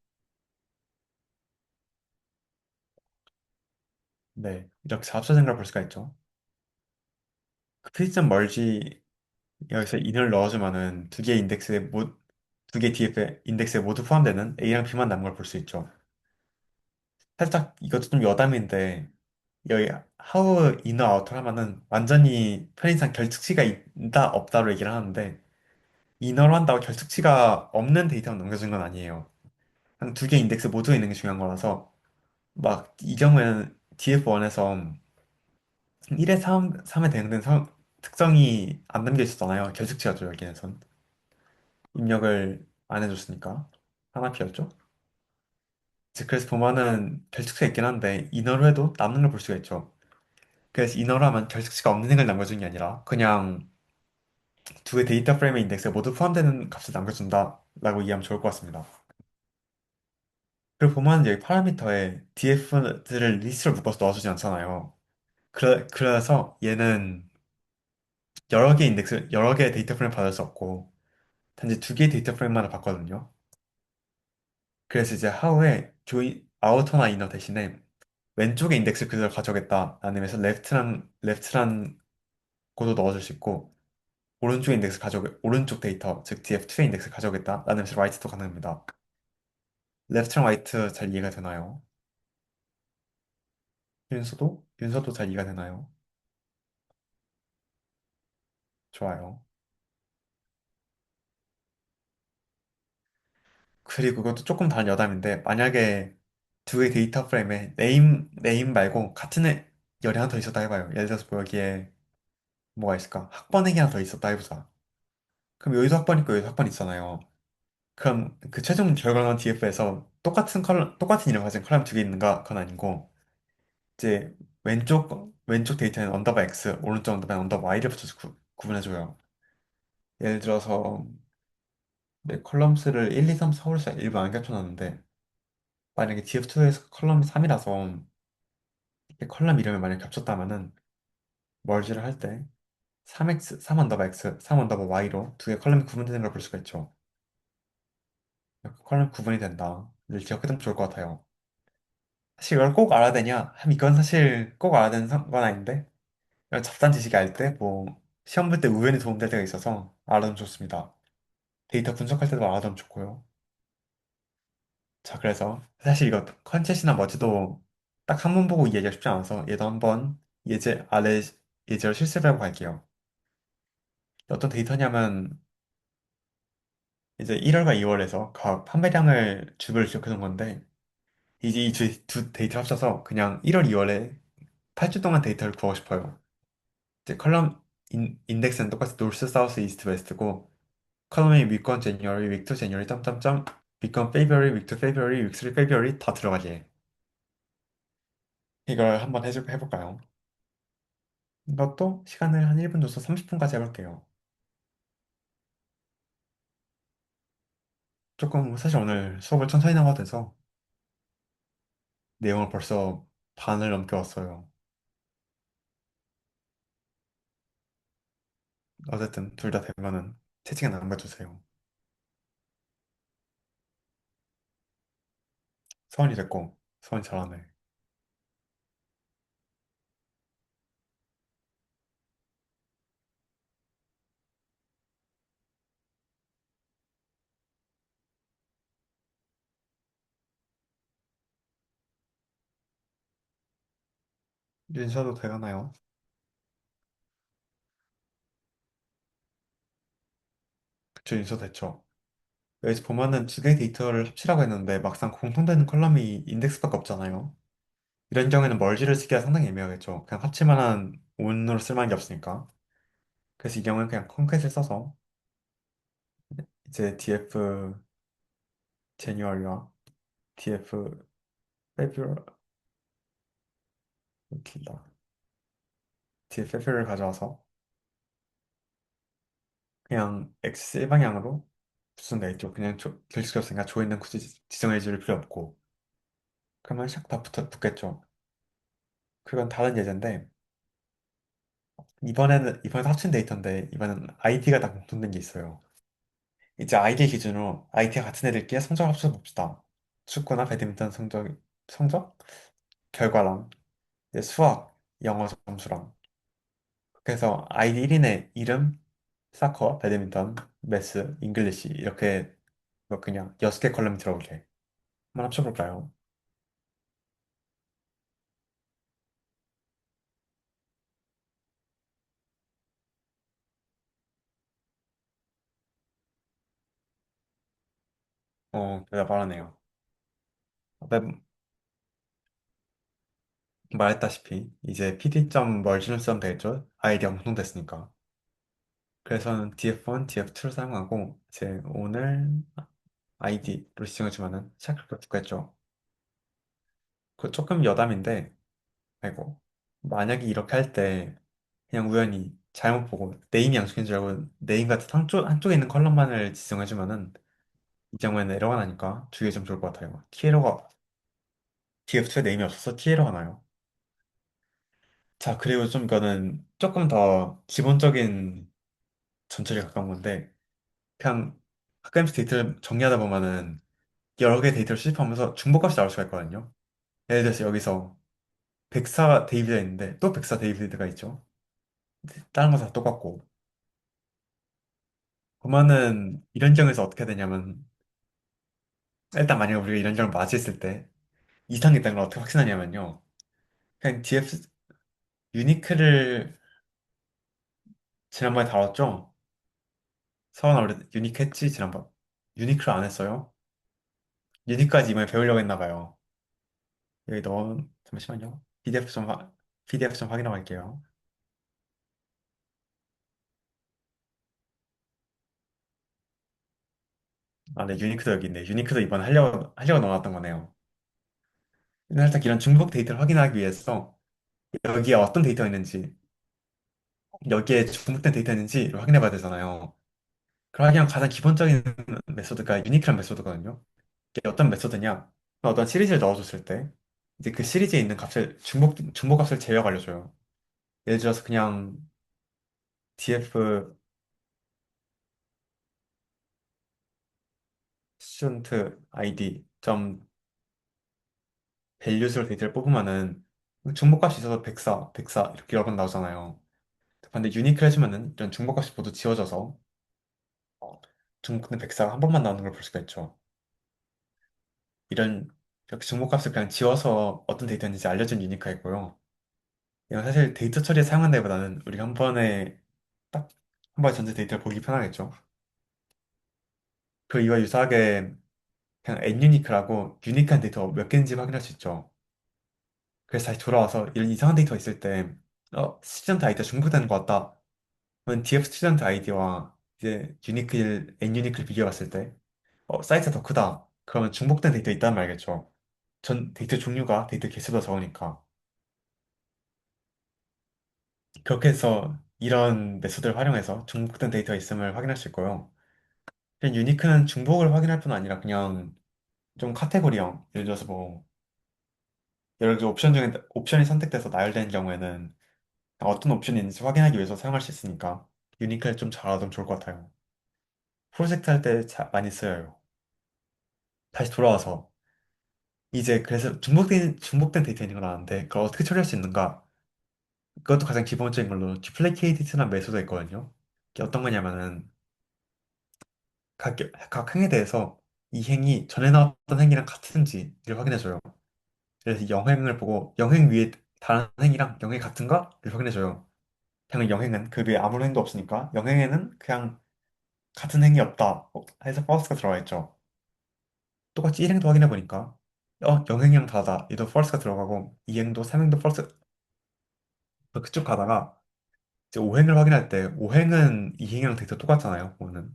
네, 이렇게 합쳐진 걸 볼 수가 있죠. 그 피지점 멀지 여기서 인을 넣어주면은 두 개 DF 인덱스에 모두 포함되는 A랑 B만 남은 걸 볼 수 있죠. 살짝 이것도 좀 여담인데 여기 하우 이너 아우터 하면은 완전히 편의상 결특치가 있다 없다로 얘기를 하는데 이너로 한다고 결특치가 없는 데이터만 넘겨준 건 아니에요. 한 두 개 인덱스 모두에 있는 게 중요한 거라서 막 이 경우에는 DF1에서 1에 3에 대응된 특성이 안 담겨 있었잖아요. 결특치였죠, 여기에선. 입력을 안 해줬으니까. 하나 피었죠? 이제 그래서 보면은 결특수가 있긴 한데 인어로 해도 남는 걸 볼 수가 있죠. 그래서 인어로 하면 결특수가 없는 행을 남겨주는 게 아니라 그냥 두 개 데이터 프레임의 인덱스에 모두 포함되는 값을 남겨준다라고 이해하면 좋을 것 같습니다. 그리고 보면 여기 파라미터에 df를 리스트로 묶어서 넣어주지 않잖아요. 그래서 얘는 여러 개의 데이터 프레임 받을 수 없고 단지 두 개의 데이터 프레임만을 받거든요. 그래서 이제 하우에 아우터나 이너 대신에 왼쪽에 인덱스 그대로 가져오겠다 라는 의미에서 레프트란 코도 넣어줄 수 있고 오른쪽 데이터 즉 df2의 인덱스 가져오겠다 라는 의미에서 라이트도 가능합니다. 레프트랑 라이트 잘 이해가 되나요? 윤서도 잘 이해가 되나요? 좋아요. 그리고 그것도 조금 다른 여담인데 만약에 두 개의 데이터 프레임에 네임 말고 열이 하나 더 있었다 해봐요. 예를 들어서 뭐 여기에 뭐가 있을까? 학번액이 하나 더 있었다 해보자. 그럼 여기도 학번 있고 여기도 학번 있잖아요. 그럼 그 최종 결과는 DF에서 똑같은 이름 가진 컬럼 두 개 있는가? 그건 아니고 이제 왼쪽 데이터에는 언더바 X, 오른쪽 언더바에 언더바 Y를 붙여서 구분해줘요. 예를 들어서 네, 컬럼스를 1, 2, 3, 4, 5, 4 일부 안 겹쳐놨는데 만약에 DF2에서 컬럼이 3이라서 컬럼 이름이 만약 겹쳤다면은 머지를 할 때 3x, 3 언더바 x, 3 언더바 y로 두 개 컬럼이 구분되는 걸 볼 수가 있죠. 이렇게 컬럼 구분이 된다. 를 기억해두면 좋을 것 같아요. 사실 이걸 꼭 알아야 되냐? 이건 사실 꼭 알아야 되는 건 아닌데 이런 잡다한 지식이 알 때 뭐 시험 볼 때 우연히 도움될 때가 있어서 알아두면 좋습니다. 데이터 분석할 때도 알아두면 좋고요. 자, 그래서 사실 이거 컨챗이나 머지도 딱 한 번 보고 이해하기가 쉽지 않아서 얘도 한번 아래 예제로 실습해 보고 갈게요. 어떤 데이터냐면 이제 1월과 2월에서 각 판매량을 주별로 기록해 놓은 건데 이제 두 데이터를 합쳐서 그냥 1월, 2월에 8주 동안 데이터를 구하고 싶어요. 이제 인덱스는 똑같이 노스, 사우스, 이스트, 웨스트고 컬럼이 위권 제니어리, 윅2 제니어리, 점점점 위권 페이버리, 윅2 페이버리, 윅3 페이버리 다 들어가게. 이걸 한번 해볼까요? 이것도 시간을 한 1분 줘서 30분까지 해볼게요. 조금 사실 오늘 수업을 천천히 나가도 돼서 내용을 벌써 반을 넘게 왔어요. 어쨌든 둘 다 되면은 채팅에 남겨주세요. 서원이 됐고, 서원이 잘하네. 윤서도 되가나요? 그쵸, 윤서 됐죠. 여기서 보면은 두 개의 데이터를 합치라고 했는데 막상 공통되는 컬럼이 인덱스밖에 없잖아요. 이런 경우에는 멀지를 쓰기가 상당히 애매하겠죠. 그냥 합칠 만한 온으로 쓸 만한 게 없으니까. 그래서 이 경우는 그냥 콘캣을 써서 이제 df January와 df February, 웃긴다. df February를 가져와서 그냥 x 일방향으로 붙으면 되겠죠. 그냥 결식이 없으니까 조있는 굳이 지정해 줄 필요 없고. 그러면 샥 다 붙겠죠. 그건 다른 예제인데, 이번에 합친 데이터인데, 이번엔 ID가 다 공통된 게 있어요. 이제 아이디 기준으로 ID가 같은 애들끼리 성적을 합쳐서 봅시다. 축구나 배드민턴 성적? 결과랑, 이제 수학, 영어 점수랑. 그래서 아이디 1인의 이름, 사커, 배드민턴, 매스, 잉글리시, 이렇게 뭐 그냥 6개 컬럼이 들어오게. 한번 합쳐볼까요? 대답 말하네요. 아까 말했다시피 이제 pd.merge를 쓰면 되겠죠? 아이디가 공통됐으니까. 그래서는 df1, df2를 사용하고 이제 오늘 아이디로 지정해주면은 샤크가 붙겠죠. 그 조금 여담인데, 아이고, 만약에 이렇게 할 때 그냥 우연히 잘못 보고 네임이 양쪽인 줄 알고 네임 같은 한쪽에 있는 컬럼만을 지정해주면은 이 경우에는 에러가 나니까 주의가 좀 좋을 것 같아요. T에러가 TF2에 네임이 없어서 T에러가 나요. 자, 그리고 좀 이거는 조금 더 기본적인 전철에 가까운 건데 그냥 가끔씩 데이터를 정리하다 보면은 여러 개의 데이터를 수집하면서 중복값이 나올 수가 있거든요. 예를 들어서 여기서 104 데이비드가 있는데 또 104 데이비드가 있죠. 다른 거 다 똑같고. 그러면은 이런 경우에서 어떻게 되냐면 일단 만약에 우리가 이런 점을 맞이했을 때 이상이 있다는 걸 어떻게 확신하냐면요. 그냥 DF 유니크를 지난번에 다뤘죠? 서원아 우리 유니크 했지 지난번. 유니크를 안 했어요? 유니크까지 이번에 배우려고 했나 봐요. 여기 넣어 잠시만요. PDF 좀 확인하고 갈게요. 아, 네, 유니크도 여기 있네. 유니크도 이번에 하려고 넣어놨던 거네요. 살짝 이런 중복 데이터를 확인하기 위해서 여기에 어떤 데이터가 있는지, 여기에 중복된 데이터가 있는지를 확인해 봐야 되잖아요. 그럼 그냥 가장 기본적인 메소드가 유니크란 메소드거든요. 이게 어떤 메소드냐? 어떤 시리즈를 넣어줬을 때, 이제 그 시리즈에 있는 값을, 중복 값을 제외하고 알려줘요. 예를 들어서 그냥 df student id 점 values로 데이터를 뽑으면은 중복값이 있어서 104 이렇게 여러 번 나오잖아요. 근데 유니크를 해주면은 이런 중복값이 모두 지워져서 중복된 104가 한 번만 나오는 걸 볼 수가 있죠. 이런 이렇게 중복값을 그냥 지워서 어떤 데이터인지 알려준 유니크가 있고요. 이건 사실 데이터 처리에 사용한다기보다는 우리가 한 번에 딱 한 번에 전체 데이터를 보기 편하겠죠. 그 이와 유사하게 그냥 n유니크라고 유니크한 데이터 몇 개인지 확인할 수 있죠. 그래서 다시 돌아와서 이런 이상한 데이터가 있을 때 스튜던트 아이디가 중복되는 것 같다. 그러면 df 스튜던트 아이디와 이제 n유니크를 비교해 봤을 때 사이즈가 더 크다. 그러면 중복된 데이터 있다는 말이겠죠. 전 데이터 종류가 데이터 개수보다 적으니까. 그렇게 해서 이런 메소드를 활용해서 중복된 데이터가 있음을 확인할 수 있고요. 그냥 유니크는 중복을 확인할 뿐 아니라 그냥 좀 카테고리형, 예를 들어서 뭐 여러 가지 옵션이 선택돼서 나열된 경우에는 어떤 옵션이 있는지 확인하기 위해서 사용할 수 있으니까 유니크를 좀 잘 알아두면 좋을 것 같아요. 프로젝트 할 때 많이 쓰여요. 다시 돌아와서 이제 그래서 중복된 데이터 있는 건 아는데 그걸 어떻게 처리할 수 있는가? 그것도 가장 기본적인 걸로 duplicate라는 메소드가 있거든요. 이게 어떤 거냐면은 각 행에 대해서 이 행이 전에 나왔던 행이랑 같은지를 확인해줘요. 그래서 영행을 보고 영행 위에 다른 행이랑 영행이 같은가를 확인해줘요. 그냥 영행은 그 위에 아무런 행도 없으니까 영행에는 그냥 같은 행이 없다 해서 false가 들어가 있죠. 똑같이 1행도 확인해 보니까 영행이랑 다르다. 얘도 false가 들어가고 2행도 3행도 false 그쪽 가다가 이제 5행을 확인할 때 5행은 2행이랑 데이터 똑같잖아요. 보면은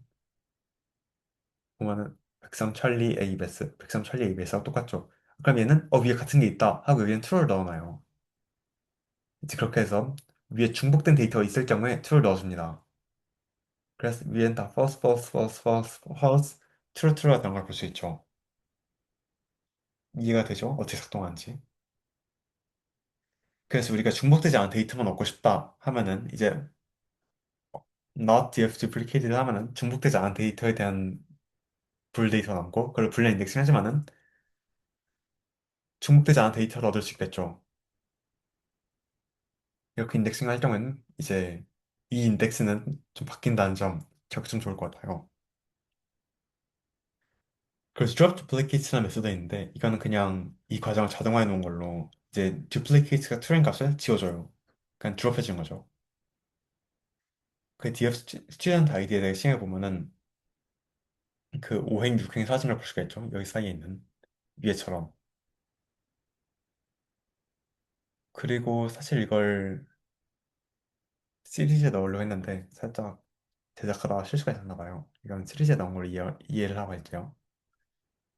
103 찰리 에이베스, 103 찰리 에이베스하고 똑같죠. 그럼 얘는 위에 같은 게 있다 하고 여기는 true를 넣어놔요. 이제 그렇게 해서 위에 중복된 데이터가 있을 경우에 true를 넣어줍니다. 그래서 위엔 다 false, false, false, false, false, true, true가 되는 걸 볼 수 있죠. 이해가 되죠? 어떻게 작동하는지. 그래서 우리가 중복되지 않은 데이터만 얻고 싶다 하면은 이제 not df duplicated 하면은 중복되지 않은 데이터에 대한 불 데이터가 남고 그걸 불리한 인덱싱 하지만은 중복되지 않은 데이터를 얻을 수 있겠죠. 이렇게 인덱싱 할 경우에는 이제 이 인덱스는 좀 바뀐다는 점 기억 좀 좋을 것 같아요. 그래서 drop duplicate라는 메소드가 있는데 이거는 그냥 이 과정을 자동화해 놓은 걸로 이제 duplicate가 트루인 값을 지워줘요. 그냥 드롭해 주는 거죠. 그 df student id에 대해 시행해 보면은 그 5행, 6행 사진을 볼 수가 있죠. 여기 사이에 있는 위에처럼. 그리고 사실 이걸 시리즈에 넣으려고 했는데 살짝 제작하다가 실수가 있었나 봐요. 이건 시리즈에 넣은 걸 이해를 하고 할게요.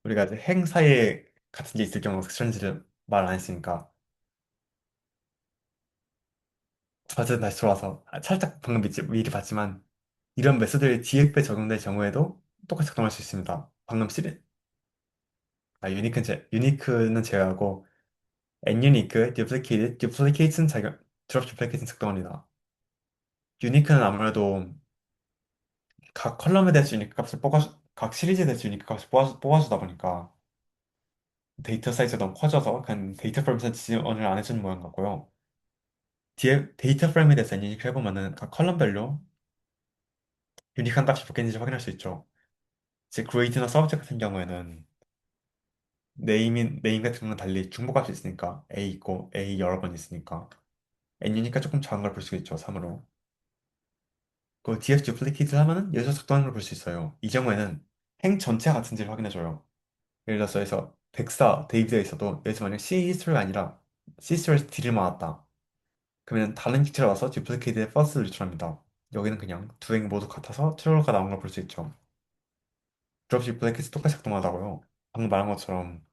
우리가 이제 행 사이에 같은 게 있을 경우 스트레인지를 말 안 했으니까. 어쨌든 다시 돌아와서 살짝 방금 미리 봤지만 이런 메소드를 DF에 적용될 경우에도 똑같이 작동할 수 있습니다. 방금 유니크는 제외하고 nunique, duplicate는 drop duplicate는 작동합니다. 유니크는 아무래도 각 컬럼에 대해서 유니크 값을 각 시리즈에 대해서 유니크 값을 뽑아주다 보니까 데이터 사이즈가 너무 커져서 그냥 데이터 프레임 지원을 안 해주는 모양 같고요. 뒤에 데이터 프레임에 대해서 유니크 해보면은 각 컬럼별로 유니크한 값이 바뀌는지 확인할 수 있죠. 즉 그레이드나 서브젝 같은 경우에는 네임 같은 경우는 달리 중복값이 있으니까 A 있고 A 여러 번 있으니까 N이니까 조금 작은 걸 볼 수 있죠. 3으로. 그 DF duplicate를 하면은 여기서 작동하는 걸 볼 수 있어요. 이 경우에는 행 전체가 같은지를 확인해줘요. 예를 들어서 여기서 백사, 데이비드가 있어도 여기서 만약 C3가 아니라 C3에서 D를 모았다. 그러면 다른 기체로 와서 duplicate의 first를 유출합니다. 여기는 그냥 두 행 모두 같아서 트루가 나온 걸 볼 수 있죠. 드롭 duplicate도 똑같이 작동하다고요. 방금 말한 것처럼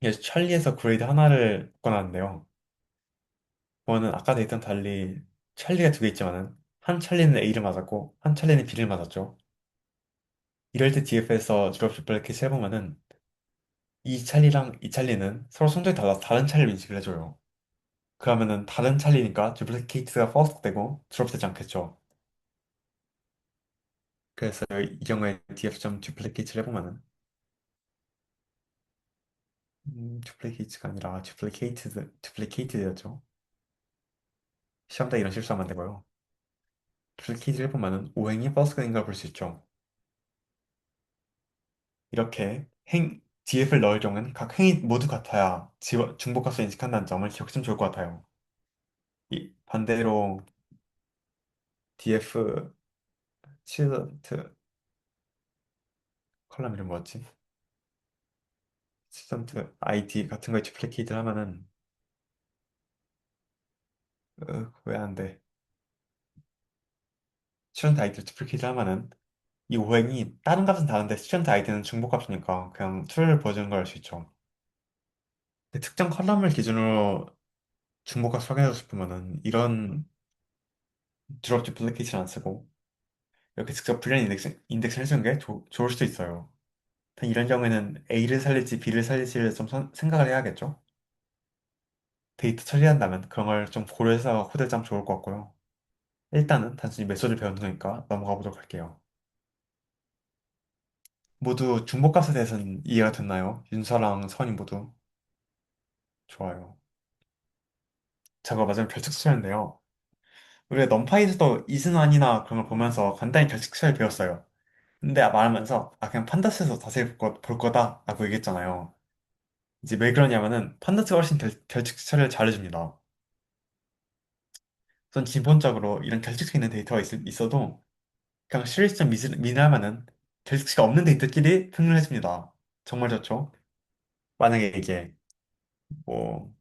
이게 찰리에서 그레이드 하나를 묶어놨는데요. 그거는 아까 데이터는 달리 찰리가 두 개 있지만은 한 찰리는 A를 맞았고 한 찰리는 B를 맞았죠. 이럴 때 DF에서 드롭 duplicate를 해보면은 이 찰리랑 이 찰리는 서로 성적이 달라서 다른 찰리를 인식을 해줘요. 그러면은 다른 찰리니까 duplicate가 first 되고 드롭 되지 않겠죠. 그래서 이 경우에 df.duplicate를 해보면은 duplicate가 아니라 duplicated, 였죠. 시험 때 이런 실수하면 안 되고요. duplicate를 해보면은 오행이 first가 된걸 볼 수 있죠. 이렇게 df를 넣을 경우는 각 행이 모두 같아야 중복값을 인식한다는 점을 기억하시면 좋을 것 같아요. 반대로 df student 컬럼 이름 뭐였지? student id 같은 거에 duplicate를 하면은 왜 안 돼? student id를 duplicate를 하면은 이 오행이 다른 값은 다른데 student id는 중복값이니까 그냥 true를 보여주는 걸 알 수 있죠. 근데 특정 컬럼을 기준으로 중복값 확인하고 싶으면은 이런 drop duplicate를 안 쓰고 이렇게 직접 불리한 인덱스를 해주는 게 좋을 수도 있어요. 이런 경우에는 A를 살릴지 B를 살릴지를 좀 생각을 해야겠죠. 데이터 처리한다면 그런 걸 좀 고려해서 코드를 짜면 좋을 것 같고요. 일단은 단순히 메소드를 배우는 거니까 넘어가 보도록 할게요. 모두 중복값에 대해서는 이해가 됐나요? 윤서랑 선이 모두 좋아요. 제가 마지막 결측 수술인데요. 우리가 넘파이에서도 이즈만이나 그런 걸 보면서 간단히 결측 수술 배웠어요. 근데 말하면서 그냥 판다스에서 자세히 볼 거다 라고 얘기했잖아요. 이제 왜 그러냐면은 판다스가 훨씬 결측 처리를 잘해줍니다. 우선 기본적으로 이런 결측식 있는 데이터가 있어도 그냥 실시점 미나하면은 결측치가 없는 데이터끼리 평균해줍니다. 정말 좋죠? 만약에 이게 뭐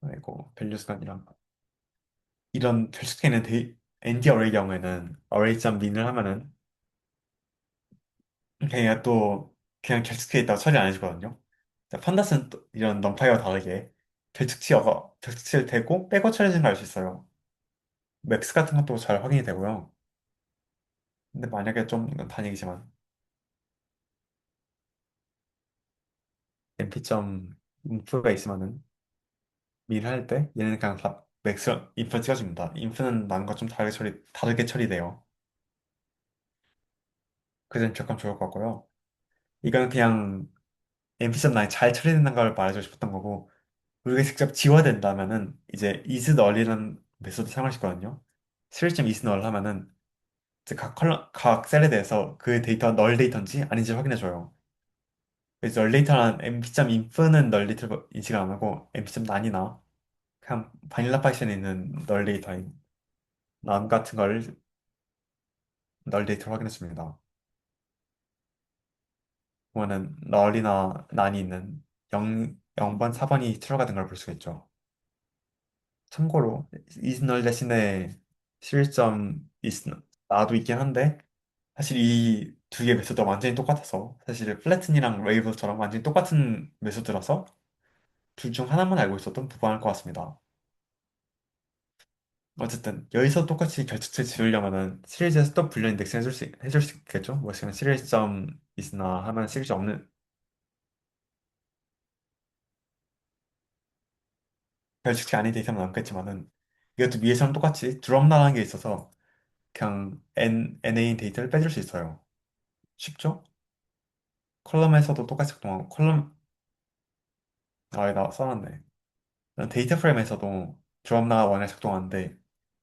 아이고 밸류스가 아니라 이런 결측식 있는 ND 어레이 경우에는 어레이점 민을 하면은 그냥 또 그냥 결측해 있다고 처리 안 해주거든요. 판다스는 또 이런 넘파이와 다르게 결측치를 대고 빼고 처리해주는 걸 알 수 있어요. 맥스 같은 것도 잘 확인이 되고요. 근데 만약에 좀 이건 단 얘기지만 np.info가 있으면은 미를 할 때 얘는 그냥 다 맥스 인프 찍어줍니다. 인프는 나는 것 좀 다르게 처리돼요. 그 점 조금 좋을 것 같고요. 이건 그냥 np.9이 잘 처리된다는 걸 말해주고 싶었던 거고 우리가 직접 지워야 된다면은 이제 isNull이라는 메소드 사용할 수 있거든요. 실점 isNull 하면은 이제 각 셀에 대해서 그 데이터가 널 데이터인지 아닌지 확인해줘요. 그래서 널 데이터란 np.inf는 널 데이터를 인식을 안 하고 np.9이나 그냥 바닐라 파이썬에 있는 널 데이터인 난 같은 걸 널 데이터로 확인해 줍니다. 그러면은 널이나 난이 있는 0번, 4번이 트루가 된 걸 볼 수가 있죠. 참고로 이널 대신에 실점 나도 있긴 한데 사실 이 두 개의 메소드가 완전히 똑같아서 사실 플래튼이랑 웨이브처럼 완전히 똑같은 메소드라서 둘 중 하나만 알고 있었던 무방할 것 같습니다. 어쨌든 여기서 똑같이 결특체 지우려면은 시리즈에서 또 불려 인덱스 해줄 수 있겠죠? 뭐 지금 시리즈 점 있으나 하면 시리즈 없는 결특체 아닌 데이터는 남겠지만은 이것도 위에서는 똑같이 드롭나라는 게 있어서 그냥 NA 데이터를 빼줄 수 있어요. 쉽죠? 컬럼에서도 똑같이 작동하고 컬럼 나 써놨네. 데이터 프레임에서도 드롭나 원에 작동하는데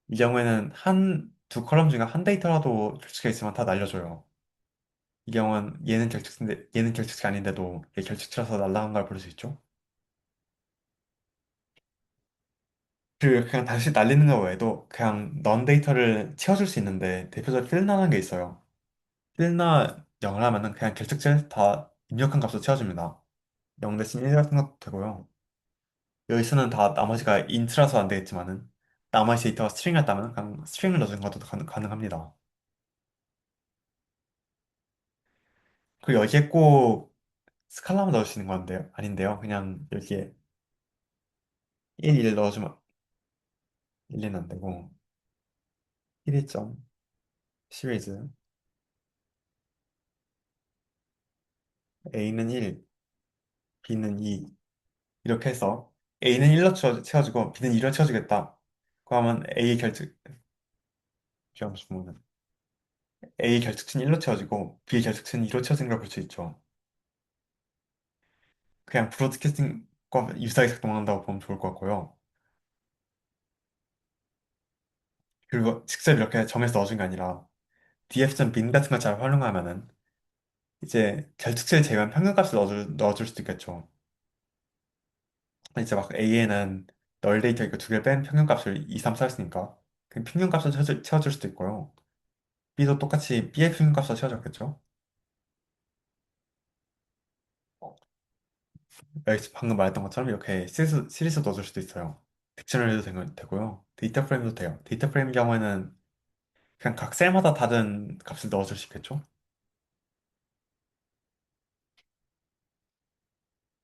이 경우에는 한 두 컬럼 중에 한 데이터라도 결특체가 있으면 다 날려줘요. 이 경우는 얘는 결특체인데 얘는 결특체 아닌데도 얘 결특체라서 날라간 걸 볼 수 있죠. 그 그냥 다시 날리는 거 외에도 그냥 넌 데이터를 채워줄 수 있는데 대표적으로 필나라는 게 있어요. 필나 0을 하면은 그냥 결특체를 다 입력한 값으로 채워줍니다. 0 대신 1 같은 것도 되고요. 여기서는 다 나머지가 인트라서 안 되겠지만은 나머지 데이터가 스트링이었다면 그냥 스트링을 넣어주는 것도 가능합니다. 그리고 여기에 꼭 스칼라만 넣을 수 있는 건데요. 아닌데요. 그냥 여기에 1, 1 넣어주면 1은 안 되고 1점 시리즈 A는 1, B는 2 이렇게 해서 A는 1로 채워주고 B는 2로 채워주겠다. 그러면 잠시만요. A 결특ችን 1로 채워지고 B 결특ችን 2로 채워진 걸 볼 수 있죠. 그냥 브로드캐스팅과 유사하게 작동한다고 보면 좋을 것 같고요. 그리고 직접 이렇게 점에서 넣어준 게 아니라 df.bin 같은 걸 잘 활용하면은 이제 결특치를 제외한 평균값을 넣어줄 수도 있겠죠. 이제 막 A에는 널 데이터 이거 두 개를 뺀 평균값을 2, 3, 4였으니까 그 평균값을 채워줄 수도 있고요. B도 똑같이 B의 평균값을 채워줬겠죠. 여기 방금 말했던 것처럼 이렇게 시리즈 넣어줄 수도 있어요. 딕셔너리도 되고요. 데이터 프레임도 돼요. 데이터 프레임 경우에는 그냥 각 셀마다 다른 값을 넣어줄 수 있겠죠.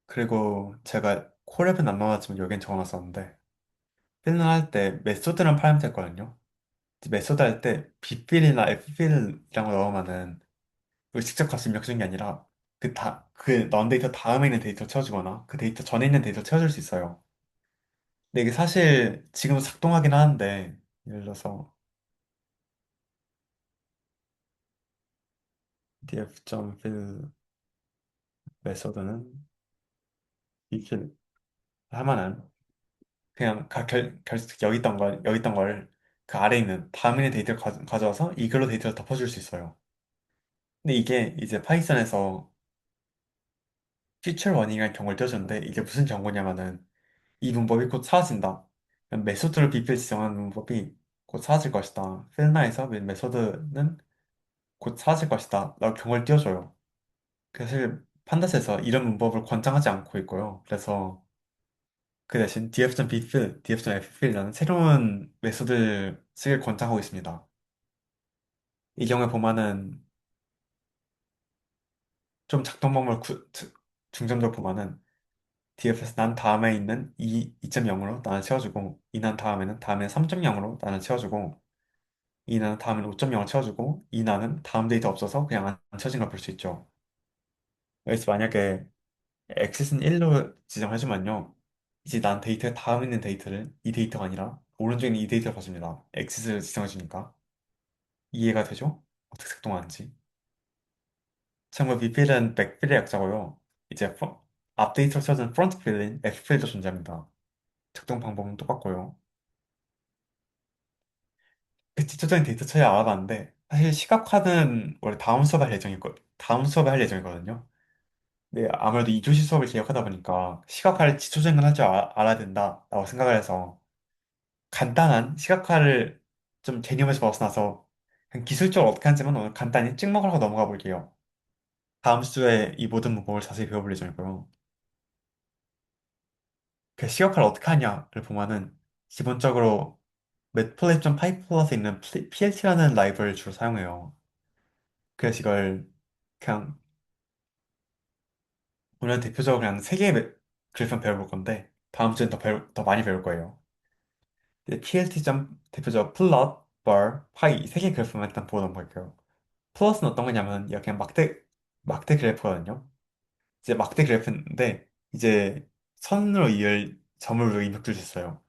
그리고 제가 콜앱은 안 나왔지만 여긴 적어놨었는데 필링 할때 메소드는 파라미터 있거든요. 메소드 할 때 bfill이나 fill이라고 넣으면은 그 직접 값을 입력해주는 게 아니라 그 넣은 데이터 다음에 있는 데이터 채워주거나 그 데이터 전에 있는 데이터 채워줄 수 있어요. 근데 이게 사실 지금 작동하긴 하는데 예를 들어서 df.fill 메소드는 bfill 하면은 그냥 여기 있던 걸 그 아래에 있는 다음에 있는 데이터를 가져와서 이걸로 데이터를 덮어줄 수 있어요. 근데 이게 이제 파이썬에서 future run이라는 경고를 띄워주는데 이게 무슨 경고냐면은 이 문법이 곧 사라진다. 메소드를 비필 지정하는 문법이 곧 사라질 것이다. 필라에서 메소드는 곧 사라질 것이다. 라고 경고를 띄워줘요. 그래서 사실 판다스에서 이런 문법을 권장하지 않고 있고요. 그래서 그 대신 df.bfill, df.ffill이라는 새로운 메소드를 쓰길 권장하고 있습니다. 이 경우에 보면은 좀 작동 방법을 중점적으로 보면은 df에서 난 다음에 있는 2.0으로 나는 채워주고 이 난 다음에는 다음에 3.0으로 나는 채워주고 이 나는 다음에는 5.0을 채워주고 이 나는 다음 데이터 없어서 그냥 안 채워진 걸 볼 수 있죠. 여기서 만약에 액셋은 1로 지정해주면요. 이제 난 데이터의 다음 있는 데이터를 이 데이터가 아니라 오른쪽에 있는 이 데이터를 봐줍니다. 액셋을 지정해주니까. 이해가 되죠? 어떻게 작동하는지. 참고로 BPL은 백필의 약자고요. 이제 앞데이터를 써준 프론트 필인 F필도 존재합니다. 작동 방법은 똑같고요. 그 기초적인 데이터 처리 알아봤는데 사실 시각화는 원래 다음 수업에 할 예정이거든요. 네, 아무래도 2교시 수업을 기억하다 보니까 시각화를 기초적인 걸 할 줄 알아야 된다라고 생각을 해서 간단한 시각화를 좀 개념에서 벗어나서 그냥 기술적으로 어떻게 하는지만 오늘 간단히 찍먹을 하고 넘어가 볼게요. 다음 주에 이 모든 문법을 자세히 배워볼 예정이고요. 그 시각화를 어떻게 하냐를 보면은 기본적으로 matplotlib.py 플러스에 있는 PLT라는 라이브러리를 주로 사용해요. 그래서 이걸 그냥 오늘 대표적으로 그냥 세 개의 그래프만 배워볼 건데 다음 주엔 더 많이 배울 거예요. PLT 점 대표적 plot, bar, pie 이 세 개 그래프만 일단 보고 넘어갈게요. 플러스는 어떤 거냐면 이렇게 그냥 막대 그래프거든요. 이제 막대 그래프인데 이제 선으로 이을 점을 우리가 입력할 수 있어요.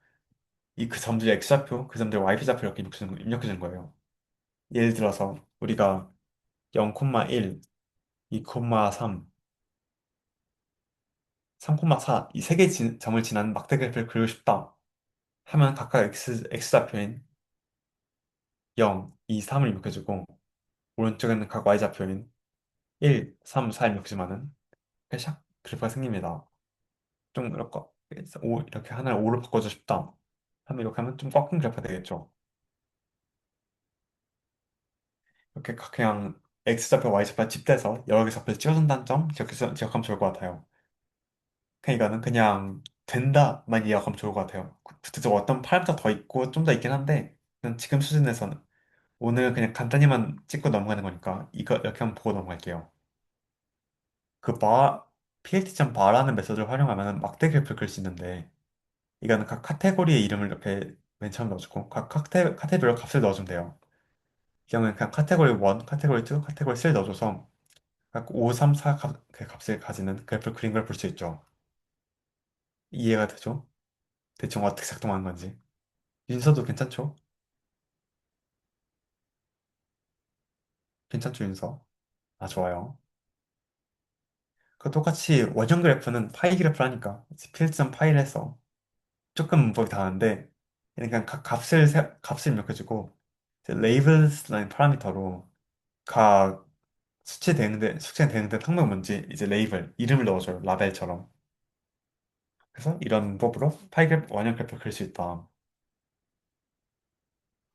이 그 점들이 X좌표, 그 점들이 Y좌표 이렇게 입력해 주는 거예요. 예를 들어서 우리가 0,1, 2,3, 3,4 이 세 개 점을 지나는 막대 그래프를 그리고 싶다 하면 각각 X좌표인 0, 2, 3을 입력해주고 오른쪽에는 각 Y좌표인 1, 3, 4를 입력해주면은 샥 그래프가 생깁니다. 좀 이렇게 이렇게 하나를 5로 바꿔주고 싶다 하면 이렇게 하면 좀 꺾인 그래프가 되겠죠. 이렇게 그냥 X좌표, Y좌표 집대서 여러 개 좌표를 찍어준다는 점 기억하면 좋을 것 같아요. 그냥 이거는 그냥 된다만 이해하면 좋을 것 같아요. 구체적으로 어떤 파라미터 더 있고 좀 더 있긴 한데 그냥 지금 수준에서는 오늘 그냥 간단히만 찍고 넘어가는 거니까 이거 이렇게 한번 보고 넘어갈게요. 그 plt.bar라는 메소드를 활용하면 막대 그래프를 그릴 수 있는데 이거는 각 카테고리의 이름을 이렇게 맨 처음 넣어주고 각 카테고리 값을 넣어주면 돼요. 이 경우는 그냥 카테고리 1, 카테고리 2, 카테고리 3를 넣어줘서 각 5, 3, 4 그 값을 가지는 그래프를 그린 걸 볼 수 있죠. 이해가 되죠? 대충 어떻게 작동하는 건지. 윤서도 괜찮죠? 괜찮죠, 윤서? 아, 좋아요. 그 똑같이 원형 그래프는 파이 그래프라니까 필점 파이를 해서 조금 문법이 다른데 그러니까 각 값을 입력해주고 레이블스라는 파라미터로 각 숙제되는데 항목 문제 이제 레이블 이름을 넣어줘요 라벨처럼. 그래서 이런 문법으로 파이 그래프 원형 그래프 그릴 수 있다.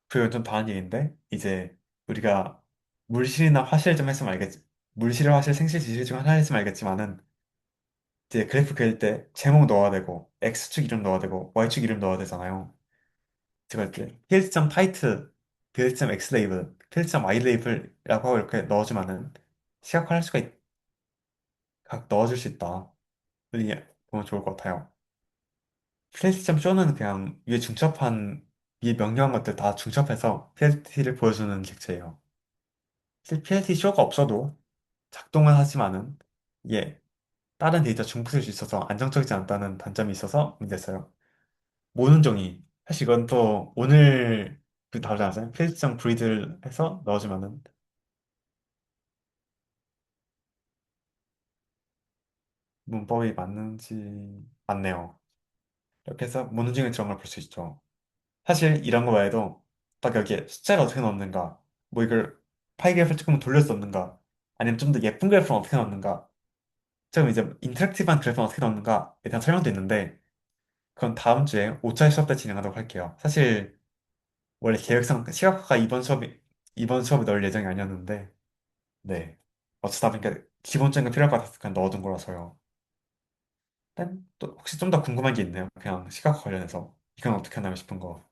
그리고 좀 다른 얘기인데 이제 우리가 물실이나 화실 좀 했으면 알겠지. 물실, 화실, 생실, 지실 중 하나 했으면 알겠지만은 이제 그래프 그릴 때 제목 넣어야 되고 X축 이름 넣어야 되고 Y축 이름 넣어야 되잖아요. 제가 이렇게 필점 타이틀, 필점 X 레이블, 필점 Y 레이블이라고 하고 이렇게 넣어주면은 시각화할 수가 각 넣어줄 수 있다. 이게 보면 좋을 것 같아요. 필점 쇼는 그냥 위에 명령한 것들 다 중첩해서 PLT를 보여주는 객체예요. 사실 PLT 쇼가 없어도 작동은 하지만은 이게 다른 데이터 중복될 수 있어서 안정적이지 않다는 단점이 있어서 문제였어요. 모는종이 사실 이건 또 오늘 그 다루지 않았어요? 필지적 브리드를 해서 넣어주면은 문법이 맞는지 맞네요. 이렇게 해서 모는종의 들어간 걸 볼 수 있죠. 사실 이런 거 말해도 딱 여기에 숫자를 어떻게 넣는가 뭐 이걸 파이 그래프를 조금 돌려서 넣는가 아니면 좀 더 예쁜 그래프를 어떻게 넣는가 좀 이제 인터랙티브한 그래프는 어떻게 넣는가에 대한 설명도 있는데 그건 다음 주에 5차 수업 때 진행하도록 할게요. 사실 원래 계획상 시각화가 이번 수업에 넣을 예정이 아니었는데 네 어쩌다 보니까 기본적인 거 필요할 것 같아서 그냥 넣어둔 거라서요. 일단 또 혹시 좀 더 궁금한 게 있나요? 그냥 시각화 관련해서 이건 어떻게 하나 싶은 거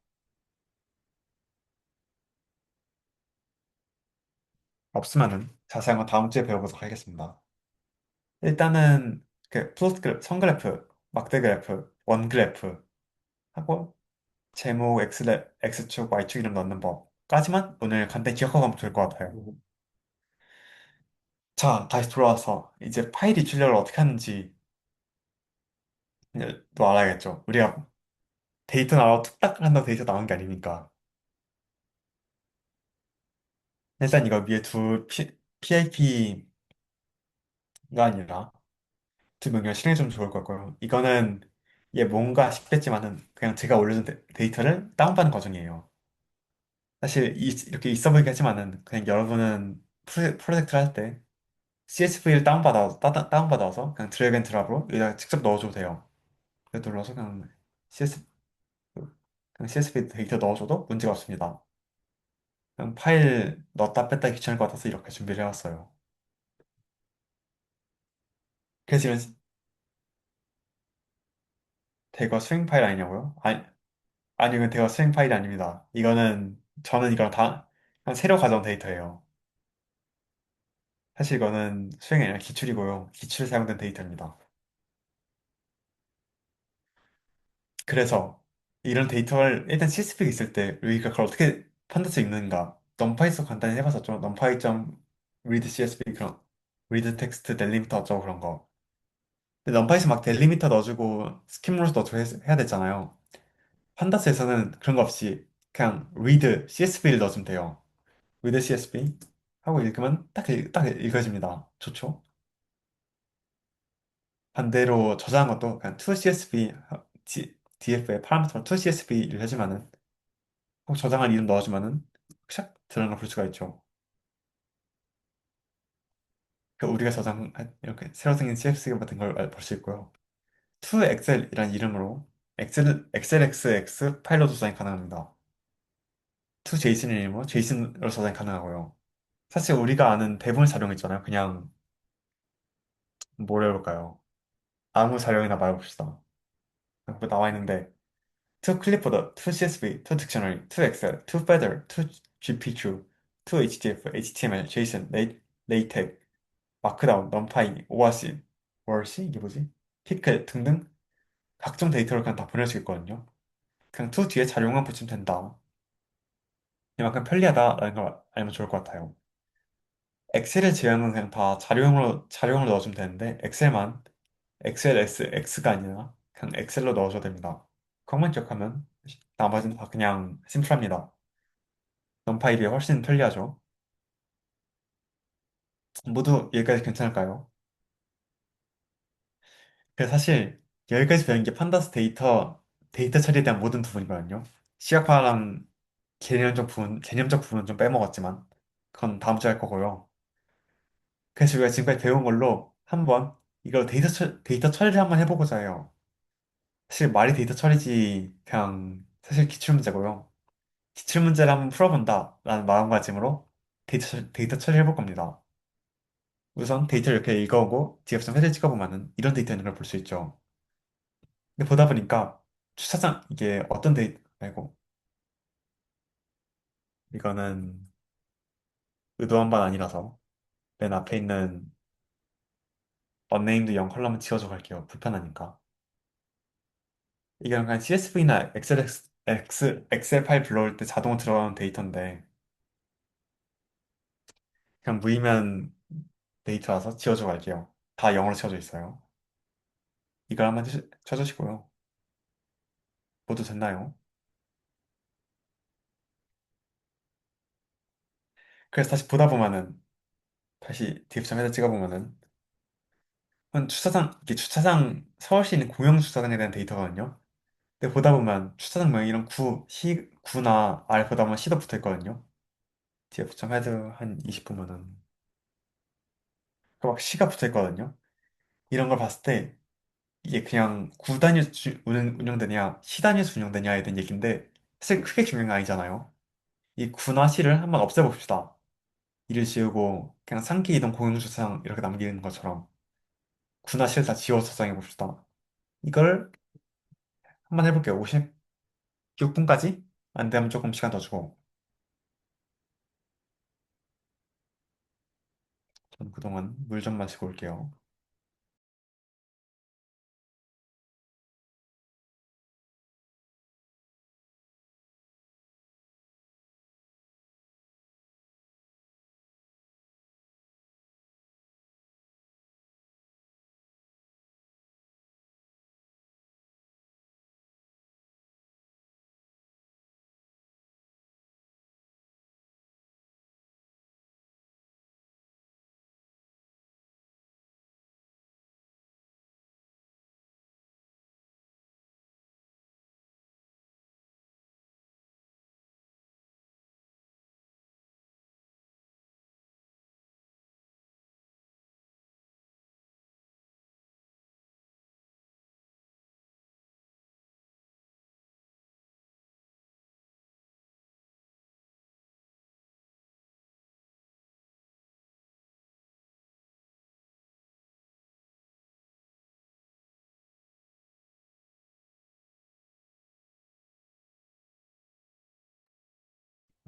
없으면은 자세한 건 다음 주에 배워보도록 하겠습니다. 일단은 그 선 그래프, 막대 그래프, 원 그래프 하고 제목 X축, Y축 이름 넣는 법까지만 오늘 간단히 기억하고 가면 될 것 같아요. 자, 다시 돌아와서 이제 파일 입출력을 어떻게 하는지 이제 또 알아야겠죠. 우리가 데이터 나와 뚝딱 한다고 데이터 나온 게 아니니까. 일단 이거 위에 PIP가 아니라 두 명령 실행해주면 좋을 것 같고요. 이거는 이게 뭔가 싶겠지만은 그냥 제가 올려준 데이터를 다운받는 과정이에요. 사실 이렇게 있어 보이게 하지만은 그냥 여러분은 프로젝트를 할 때 CSV를 다운받아서 그냥 드래그 앤 드랍으로 여기다 직접 넣어줘도 돼요. 그래 눌러서 CS, 그냥 CSV 데이터 넣어줘도 문제가 없습니다. 그냥 파일 넣었다 뺐다 귀찮을 것 같아서 이렇게 준비를 해왔어요. 그래서 이런 대거 스윙 파일 아니냐고요? 아니, 아니, 이건 대화 수행 파일이 아닙니다. 저는 이걸 다, 그냥 새로 가져온 데이터예요. 사실 이거는 수행이 아니라 기출이고요. 기출에 사용된 데이터입니다. 그래서 이런 데이터를 일단 CSV가 있을 때 우리가 그걸 어떻게 판단할 수 있는가? 넘파이에서 간단히 해봤었죠. numpy.read CSV 그런 read text 델리미터 어쩌고 그런 거. 근데 넘파이에서 막 델리미터 넣어주고 스킵로스 넣어주고 해야 되잖아요. 판다스에서는 그런 거 없이 그냥 read CSV를 넣어주면 돼요. read CSV 하고 읽으면 딱 읽어집니다. 좋죠? 반대로 저장한 것도 그냥 to CSV DF에 파라미터 to CSV를 해주면은 혹 저장한 이름 넣어주면은 샥 들어간 걸 볼 수가 있죠. 그 우리가 저장한 이렇게 새로 생긴 CSV 같은 걸 볼 수 있고요. to excel이란 이름으로 xlxx 파일로 저장이 가능합니다. to JSON 이름으로 JSON으로 저장이 가능하고요. 사실 우리가 아는 대부분 자료 있잖아요. 그냥 뭘 해볼까요? 아무 자료이나 말해봅시다. 그 나와 있는데 to clipboard, to CSV, to dictionary, to Excel, to Feather, to GPQ, to HDF, HTML, JSON, LaTeX, 마크다운, 넘파이, 오아시, 월시 이게 뭐지? 피클 등등 각종 데이터를 그냥 다 보낼 수 있거든요. 그냥 to 뒤에 자료만 붙이면 된다. 이만큼 편리하다라는 걸 알면 좋을 것 같아요. 엑셀의 제형은 그냥 다 자료용으로 넣어주면 되는데 엑셀만 XLSX가 아니라 그냥 엑셀로 넣어줘도 됩니다. 그것만 기억하면 나머지는 다 그냥 심플합니다. 넘파일이 비해 훨씬 편리하죠. 모두 여기까지 괜찮을까요? 그래서 사실 여기까지 배운 게 판다스 데이터 처리에 대한 모든 부분이거든요. 시각화랑 개념적 부분은 좀 빼먹었지만 그건 다음 주에 할 거고요. 그래서 우리가 지금까지 배운 걸로 한번 이걸 데이터 처리를 한번 해보고자 해요. 사실 말이 데이터 처리지 그냥 사실 기출문제고요. 기출문제를 한번 풀어본다라는 마음가짐으로 데이터 처리를 해볼 겁니다. 우선 데이터를 이렇게 읽어오고 DF 좀 해를 찍어보면은 이런 데이터 있는 걸 볼 수 있죠. 근데 보다 보니까 주차장 이게 어떤 데이터 말고 이거는 의도한 바는 아니라서 맨 앞에 있는 언네임드 0 컬럼은 지워줘 갈게요. 불편하니까. 이게 그냥 CSV나 엑셀 파일 불러올 때 자동으로 들어가는 데이터인데 그냥 무의미한 데이터라서 지워줘 갈게요. 다 0으로 채워져 있어요. 이걸 한번 쳐주시고요. 모두 됐나요? 그래서 다시 보다 보면은 다시 DF.header 찍어보면은 이게 주차장, 서울시에 있는 공영 주차장에 대한 데이터거든요. 근데 보다 보면 주차장 모양 이런 구나 알 보다 보면 시도 붙어 있거든요. 뒤에 붙점 헤드 한 20 보면은 막 시가 붙어 있거든요. 이런 걸 봤을 때 이게 그냥 구 단위에서 운영되냐, 시 단위에서 운영되냐에 대한 얘기인데 사실 크게 중요한 거 아니잖아요. 이 구나 시를 한번 없애봅시다. 이를 지우고 그냥 상기 이동 공용 주차장 이렇게 남기는 것처럼 구나 시를 다 지워서 저장해 봅시다. 이걸 한번 해볼게요. 56분까지? 안 되면 조금 시간 더 주고. 전 그동안 물 좀 마시고 올게요.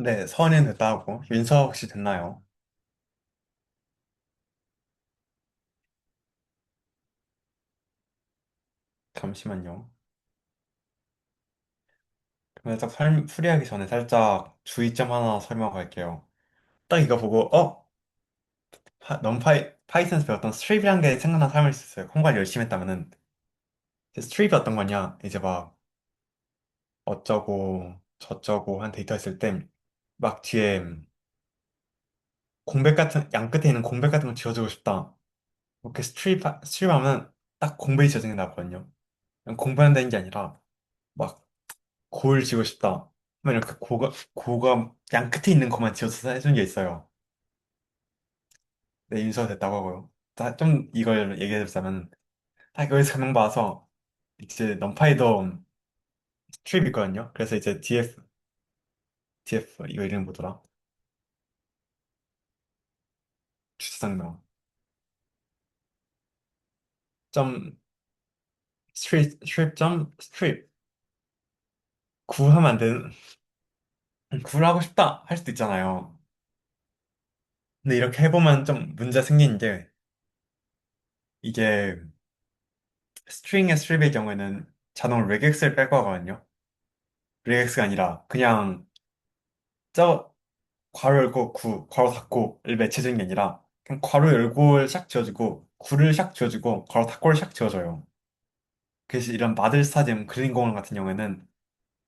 네, 서은이는 됐다 하고, 윤서 혹시 됐나요? 잠시만요. 그러면 딱 풀이하기 전에 살짝 주의점 하나 설명할게요. 딱 이거 보고, 파이썬에서 배웠던 스트립이란 게 생각난 사람일 수 있어요. 공부를 열심히 했다면은. 스트립이 어떤 거냐? 이제 막, 어쩌고, 저쩌고 한 데이터 있을 때, 막 뒤에 양 끝에 있는 공백 같은 거 지워주고 싶다. 이렇게 스트립 하면 딱 공백이 지워지는 게 나거든요. 공부한다는 게 아니라, 막, 골 지고 싶다. 그러면 이렇게 고가 양 끝에 있는 것만 지워서 해준 게 있어요. 네, 인수가 됐다고 하고요. 좀 이걸 얘기해주자면, 딱 여기서 가명 봐서, 이제 넘파이도 스트립 있거든요. 그래서 이제 이거 이름 뭐더라? 주차장명. 점, 스트립. 구하면 안 되는, 구를 하고 싶다! 할 수도 있잖아요. 근데 이렇게 해보면 좀 문제 생기는 게, 이게 스트링의 스트립의 경우에는 자동으로 regex를 뺄 거거든요. regex가 아니라 그냥 저 괄호 열고 구, 괄호 닫고를 맺혀지는 게 아니라 그냥 괄호 열고를 샥 지워주고 구를 샥 지워주고 괄호 닫고를 샥 지워줘요. 그래서 이런 마들스타디움 그린 공원 같은 경우에는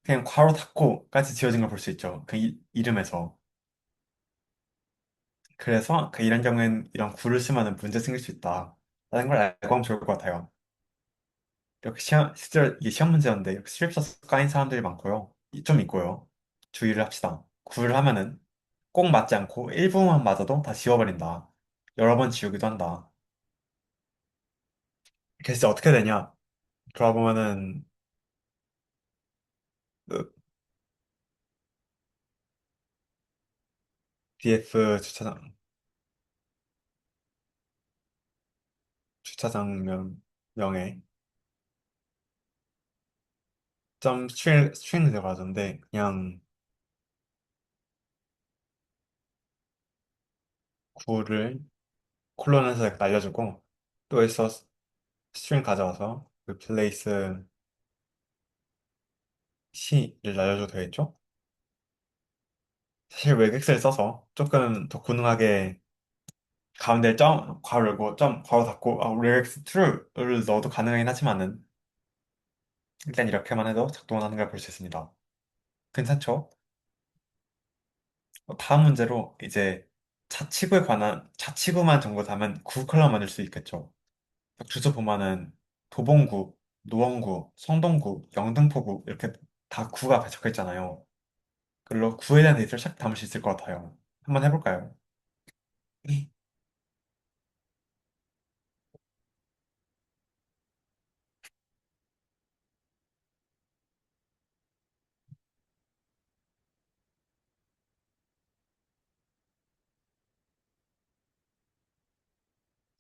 그냥 괄호 닫고까지 지워진 걸 볼 수 있죠. 그 이름에서. 그래서 이런 경우엔 이런 구를 쓰면 문제 생길 수 있다. 라는 걸 알고 하면 좋을 것 같아요. 이렇게 실제로 이게 시험 문제였는데 이렇게 수입 써서 까인 사람들이 많고요. 좀 있고요. 주의를 합시다. 구를 하면은 꼭 맞지 않고 일부만 맞아도 다 지워버린다. 여러 번 지우기도 한다. 그래서 어떻게 되냐? 그러보면은 그 df 주차장 명에 점 스트링 들어가던데 그냥 구를 콜론에서 이렇게 날려주고 또 여기서 스트링 가져와서 replace c를 날려줘도 되겠죠? 사실 외객스를 써서 조금 더 군능하게 가운데 점 괄호 열고 점 괄호 닫고 regex true를 넣어도 가능하긴 하지만은 일단 이렇게만 해도 작동을 하는 걸 볼 수 있습니다. 괜찮죠? 다음 문제로 이제 자치구에 관한 자치구만 정보다면 구 컬러 만들 수 있겠죠. 주소 보면은 도봉구, 노원구, 성동구, 영등포구 이렇게 다 구가 적혀 있잖아요. 그걸로 구에 대한 데이터를 싹 담을 수 있을 것 같아요. 한번 해볼까요?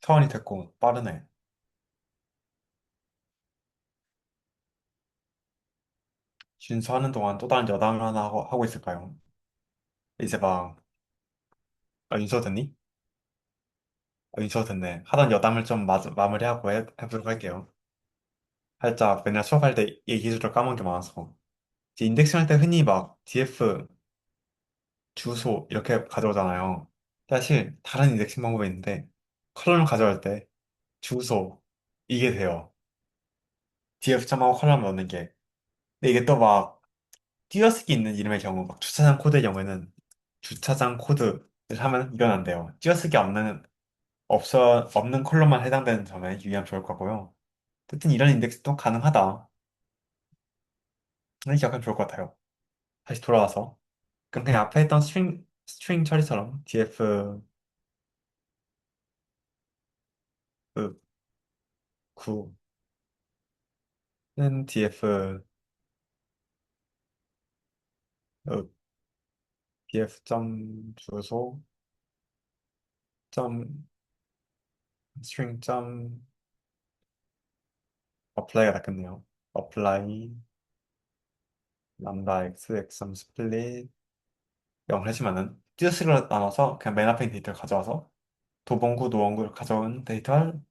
서원이 됐고 빠르네. 준수하는 동안 또 다른 여담을 하나 하고 있을까요? 이제 막 윤서 됐니? 윤서 됐네. 하던 여담을 좀 마무리하고 해보도록 할게요. 살짝 맨날 수업할 때 얘기해줄 까먹은 게 많아서. 이제 인덱싱 할 때 흔히 막 df 주소 이렇게 가져오잖아요. 사실 다른 인덱싱 방법이 있는데 컬럼을 가져갈 때 주소 이게 돼요. df 첨하고 컬럼 넣는 게. 근데 이게 또 막 띄어쓰기 있는 이름의 경우, 막 주차장 코드의 경우에는 주차장 코드를 하면 이건 안 돼요. 띄어쓰기 없는 컬럼만 해당되는 점에 유의하면 좋을 거고요. 어쨌든 이런 인덱스도 가능하다. 는 기억하면 좋을 것 같아요. 다시 돌아와서. 그럼 그냥 앞에 했던 스트링 처리처럼 df 그 9는 df df 점 주소 점 스트링 점 apply가 낫겠네요. apply 람다 x x 3 스플릿 영어를 하지만은 띄어쓰기로 나눠서 그냥 맨 앞에 있는 데이터를 가져와서 도봉구, 노원구를 가져온 데이터를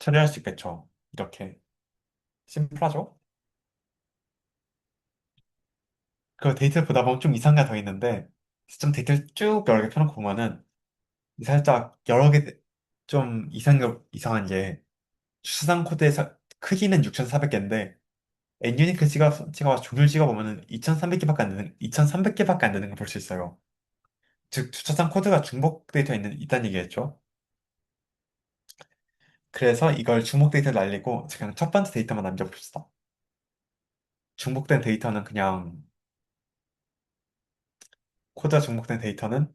처리할 수 있겠죠. 이렇게 심플하죠? 그 데이터를 보다 보면 좀 이상한 게 더 있는데 좀 데이터를 쭉 여러 개 펴놓고 보면은 살짝 여러 개 좀 이상한 게 추상 코드의 크기는 6,400개인데 엔유니크 찍어서 종류를 찍어보면은 2,300개밖에 안 되는 2,300개밖에 안 되는 걸 볼 수 있어요. 즉 주차장 코드가 중복 데이터에 있다는 얘기겠죠. 그래서 이걸 중복 데이터를 날리고 그냥 첫 번째 데이터만 남겨봅시다. 중복된 데이터는 그냥 코드가 중복된 데이터는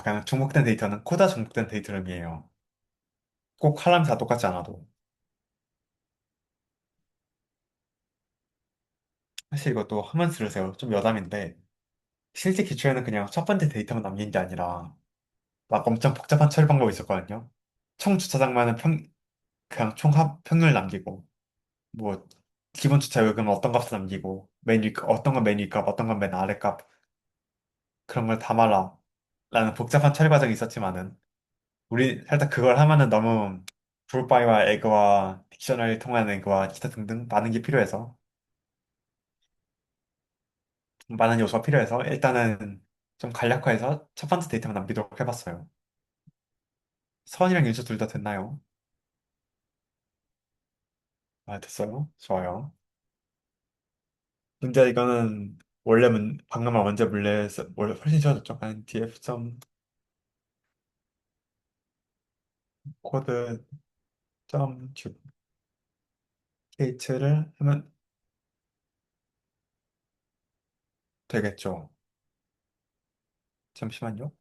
그냥 중복된 데이터는 코드가 중복된 데이터를 의미해요. 꼭 칼럼이 다 똑같지 않아도. 사실 이것도 하면 들으세요. 좀 여담인데 실제 기초에는 그냥 첫 번째 데이터만 남긴 게 아니라 막 엄청 복잡한 처리 방법이 있었거든요. 총 주차장만은 그냥 평균을 남기고 뭐 기본 주차 요금은 어떤 값을 남기고 어떤 건 맨 위값 어떤 건 맨 아래값 그런 걸 다 말라 라는 복잡한 처리 과정이 있었지만은 우리 살짝 그걸 하면은 너무 브루바이와 에그와 딕셔너리 통하는 에그와 기타 등등 많은 게 필요해서 많은 요소가 필요해서 일단은 좀 간략화해서 첫 번째 데이터만 남기도록 해봤어요. 서원이랑 윤주 둘 다 됐나요? 아, 됐어요. 좋아요. 문제 이거는 방금 문제 원래 훨씬 쉬워졌죠. 그냥 df 점 코드 점 듀케이트를 하면 되겠죠. 잠시만요.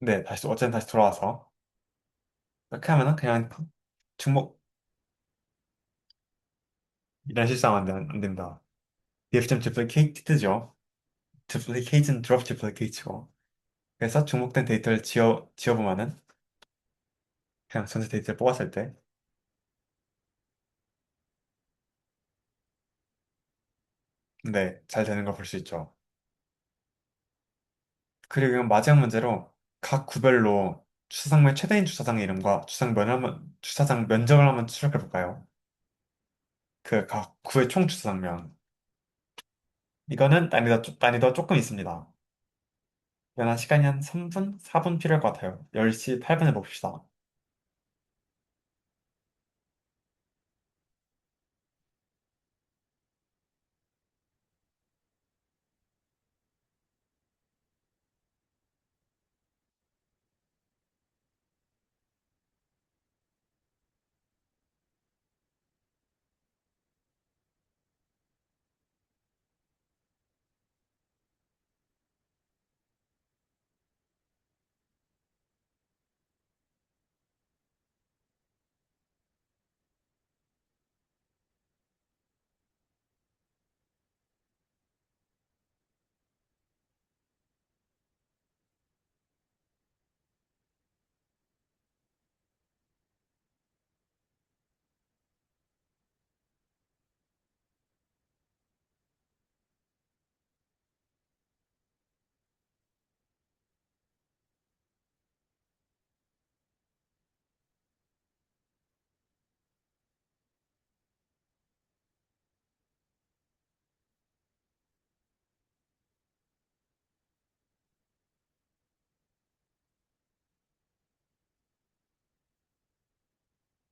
네, 어쨌든 다시 돌아와서 이렇게 하면은 그냥 중복 이런 실수하면 안 된다. df 점 duplicate 뜨죠. duplicate는 drop duplicate고. 그래서 중복된 데이터를 지워보면은 그냥 전체 데이터를 뽑았을 때 네, 잘 되는 걸 볼 수 있죠. 그리고 이건 마지막 문제로 각 구별로 주차장의 최대인 주차장의 이름과 주차장 면적을 한번 추적해 볼까요? 그 각 구의 총 주차장면. 이거는 난이도 조금 있습니다. 연한 시간이 한 3분? 4분 필요할 것 같아요. 10시 8분에 봅시다.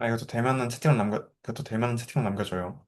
이것도 되면은 채팅을 남겨줘요.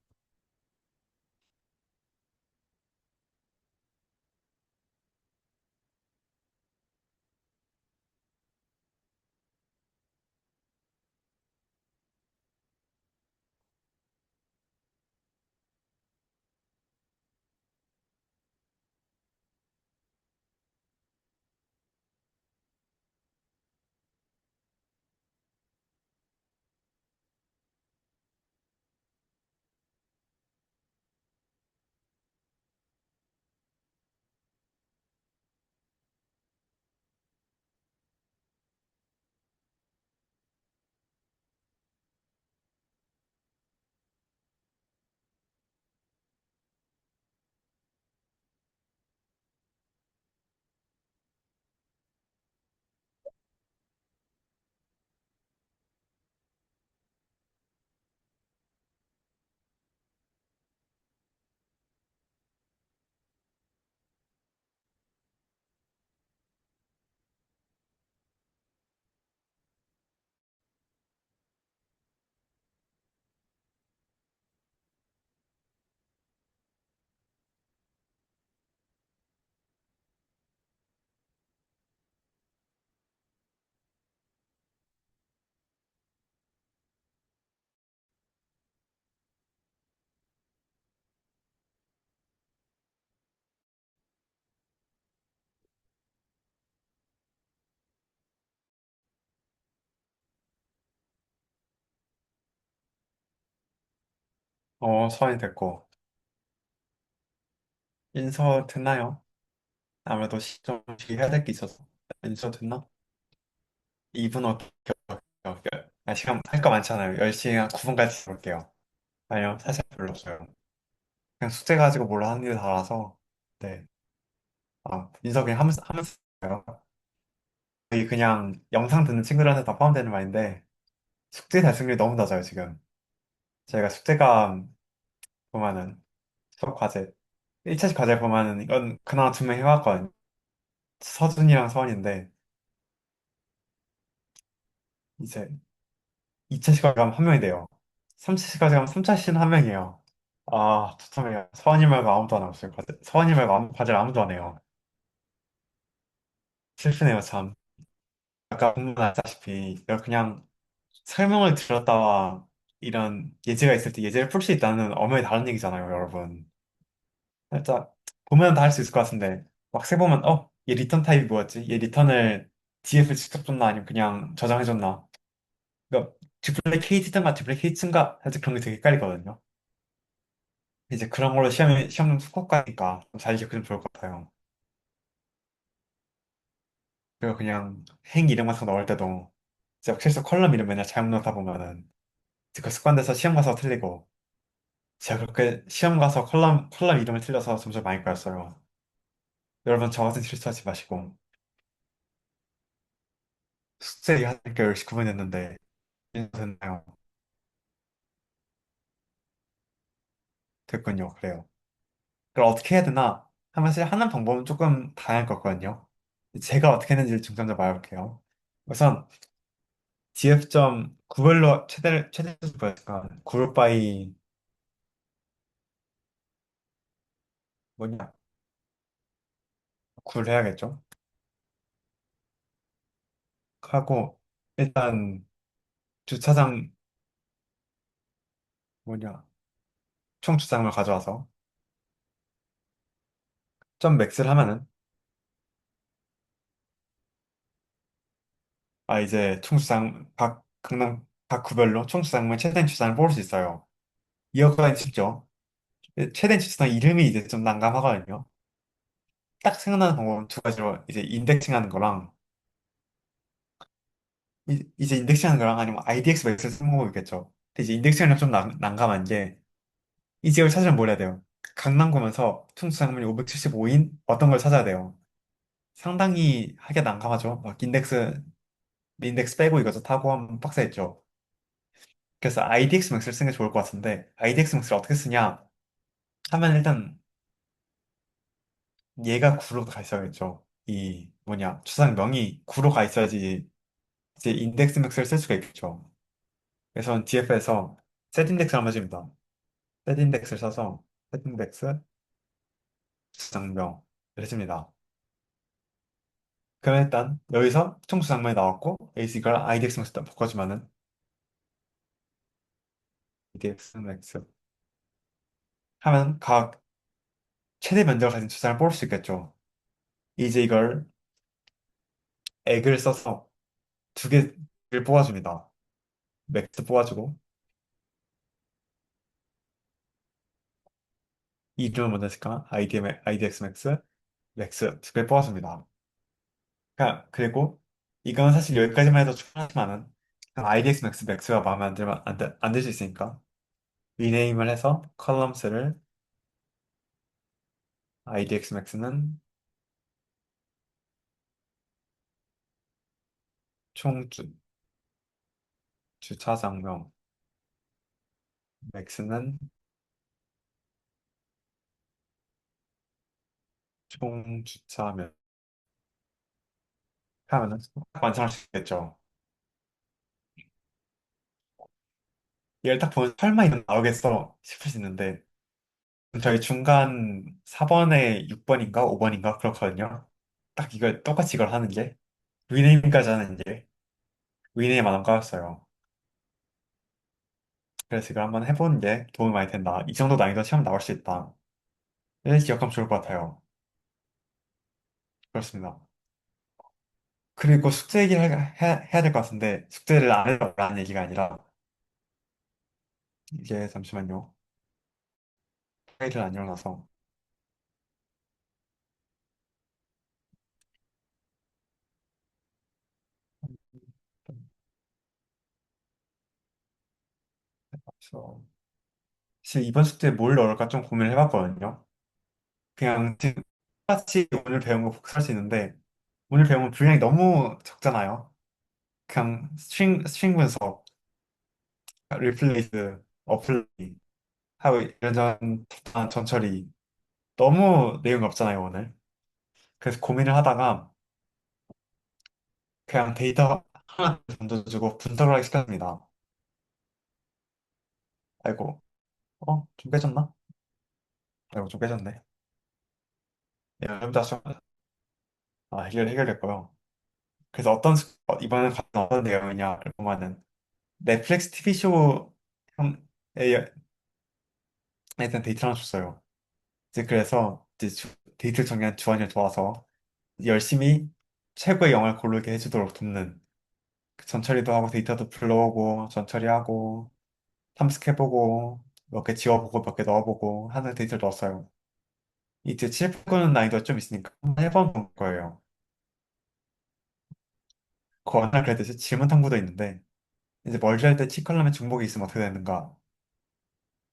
서원이 됐고. 인서 됐나요? 아무래도 좀 해야 될 게 있어서. 인서 됐나? 2분 시간 할 거 많잖아요. 10시 한 9분까지 볼게요. 아니요, 사실 별로 없어요. 그냥 숙제 가지고 몰라 하는 일 달아서. 네. 인서 그냥 하면서 해요. 거의 그냥 영상 듣는 친구들한테 다 포함되는 말인데, 숙제 달성률이 너무 낮아요, 지금. 저희가 숙제가 보면은, 수업 과제, 1차식 과제 보면은, 이건 그나마 2명 해왔거든요. 서준이랑 서원인데, 이제 2차식 과제 가면 한 명이 돼요. 3차식 과제 가면 3차식은 한 명이에요. 아, 좋다며요. 서원이 말고 아무도 안 하고 있어요, 과제. 서원이 말고 과제를 아무도 안 해요. 슬프네요, 참. 아까 공문하다시피, 이걸 그냥 설명을 들었다와 이런 예제가 있을 때 예제를 풀 수 있다는 엄연히 다른 얘기잖아요, 여러분. 살짝 보면 다 할 수 있을 것 같은데 막세 보면 얘 리턴 타입이 뭐였지? 얘 리턴을 DF를 직접 줬나 아니면 그냥 저장해줬나? 그러니까 디플레이트인가 디플레이트인가 살짝 그런 게 되게 헷갈리거든요. 이제 그런 걸로 시험 스코어 가니까 잘 기억하면 좋을 것 같아요. 그리고 그냥 행 이름 같은 거 넣을 때도 진짜 실수 컬럼 이름 맨날 잘못 넣다 보면은 이제 그 습관돼서 시험 가서 틀리고 제가 그렇게 시험 가서 컬럼 이름을 틀려서 점수를 많이 까였어요. 여러분 저 같은 실수하지 마시고 숙제 하니까 10시 9분 했는데 됐나요? 됐군요. 그래요. 그럼 어떻게 해야 되나? 사실 하는 방법은 조금 다양할 것 같거든요. 제가 어떻게 했는지 좀 먼저 말해볼게요. 우선 DF.점 구별로 최대 수보였으까 그룹 바이 뭐냐? 굴 해야겠죠? 하고 일단 주차장 뭐냐? 총 주차장을 가져와서 점 맥스를 하면은 이제 총수장 각 강남 각 구별로 총수장만 최대한 주장을 뽑을 수 있어요. 이어가긴 쉽죠. 최대한 주장 이름이 이제 좀 난감하거든요. 딱 생각나는 방법은 두 가지로 이제 인덱싱하는 거랑 이제 인덱싱하는 거랑 아니면 IDX 맥스를 쓰는 방법이 있겠죠. 근데 이제 인덱싱하는 좀 난감한 게 이 지역을 찾으면 뭘 해야 돼요? 강남 구면서 총수장면이 575인 어떤 걸 찾아야 돼요. 상당히 하기가 난감하죠. 막 인덱스 빼고 이것저 타고 하면 빡세겠죠. 그래서 IDX 맥스를 쓰는 게 좋을 것 같은데 IDX 맥스를 어떻게 쓰냐 하면 일단 얘가 구로 가 있어야겠죠. 이 뭐냐 추상명이 구로 가 있어야지 이제 인덱스 맥스를 쓸 수가 있겠죠. 그래서 DF에서 set 인덱스를 한번 해줍니다. set 인덱스를 써서 set 인덱스 추상명을 해줍니다. 그럼 일단 여기서 총 추상명이 나왔고 AC가 IDX 맥스를 바꿔주면은 IDX 맥스 하면 각 최대 면적을 가진 추상을 뽑을 수 있겠죠. 이제 이걸 액을 써서 두 개를 뽑아줍니다. 맥스 뽑아주고 이 이름을 먼저 했을까? IDX 맥스, 맥스 두 개 뽑았습니다. 그리고 이건 사실 여기까지만 해도 충분하지만은 IDX 맥스, 맥스가 마음에 안 들면 안 될 수 있으니까 리네임을 해서 컬럼스를 IDX 맥스는 총주, 주차장명, 맥스는 총주차명 하면은 완성할 수 있겠죠. 얘를 딱 보면 설마 이건 나오겠어 싶을 수 있는데 저희 중간 4번에 6번인가 5번인가 그렇거든요. 딱 똑같이 이걸 하는 게 위네임까지 하는 게 위네임 안 까였어요. 그래서 이걸 한번 해보는 게 도움이 많이 된다. 이 정도 난이도 시험 나올 수 있다. 이렇게 기억하면 좋을 것 같아요. 그렇습니다. 그리고 숙제 얘기를 해야 될 것 같은데 숙제를 안 해라는 얘기가 아니라 이게 잠시만요. 일을 안 일어나서. 그래서 사실 이번 숙제에 뭘 넣을까 좀 고민을 해봤거든요. 그냥 지금 똑같이 오늘 배운 거 복습할 수 있는데 오늘 배운 분량이 너무 적잖아요. 그냥 스트링 분석, 리플레이스, 어플레이 하고 이런저런 전처리 너무 내용이 없잖아요, 오늘. 그래서 고민을 하다가 그냥 데이터 하나 던져주고 분석을 하기 시작합니다. 아이고, 좀 깨졌나? 아이고, 좀 깨졌네. 예, 다시 해결됐고요. 그래서 이번에 같은 어떤 내용이냐를 보면은 넷플릭스 TV쇼 형에 대한 데이터를 하나 줬어요. 이제 그래서 데이터를 정리한 주원을 도와서 열심히 최고의 영화를 고르게 해주도록 돕는 그 전처리도 하고 데이터도 불러오고 전처리하고 탐색해보고 몇 개 지워보고 몇 개 넣어보고 하는 데이터를 넣었어요. 이제 칠프는 난이도가 좀 있으니까 한번 해본 거예요. 그 어느 날 그랬듯이 질문 탐구도 있는데 이제 멀리 할 때 치컬럼에 중복이 있으면 어떻게 되는가?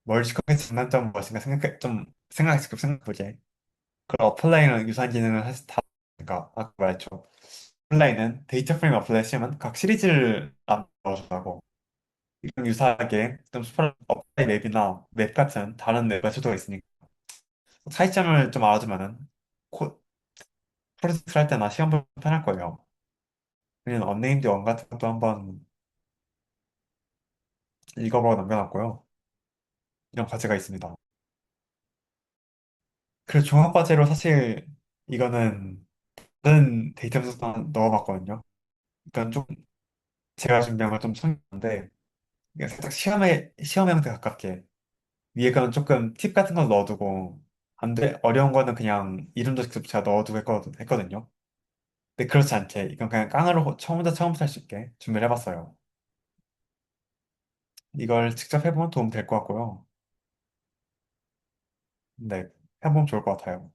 멀리컬의 장단점은 무엇인가 생각해보지. 그럼 어플라인은 유사한 기능을 사실 다 그러니까 아까 말했죠. 어플라인은 데이터 프레임 어플라이 시험은 각 시리즈를 나눠준다고 이런 유사하게 좀 어플라이 맵이나 맵 같은 다른 맵 수도가 있으니까 차이점을 좀 알아두면은 프로젝트를 할 때나 시험 볼 때 편할 거예요. 그냥 언네임드 원 같은 것도 한번 읽어보고 남겨놨고요. 이런 과제가 있습니다. 그래서 종합과제로 사실 이거는 다른 데이터 분석도 넣어봤거든요. 그러니까 좀 제가 준비한 걸 좀 참는데 이게 살짝 시험에 형태 가깝게 위에 거는 조금 팁 같은 걸 넣어두고 안 돼, 어려운 거는 그냥 이름도 직접 제가 넣어두고 했거든요. 근데 그렇지 않게 이건 그냥 깡으로 처음부터 할 수 있게 준비를 해봤어요. 이걸 직접 해보면 도움 될 것 같고요. 네, 해보면 좋을 것 같아요.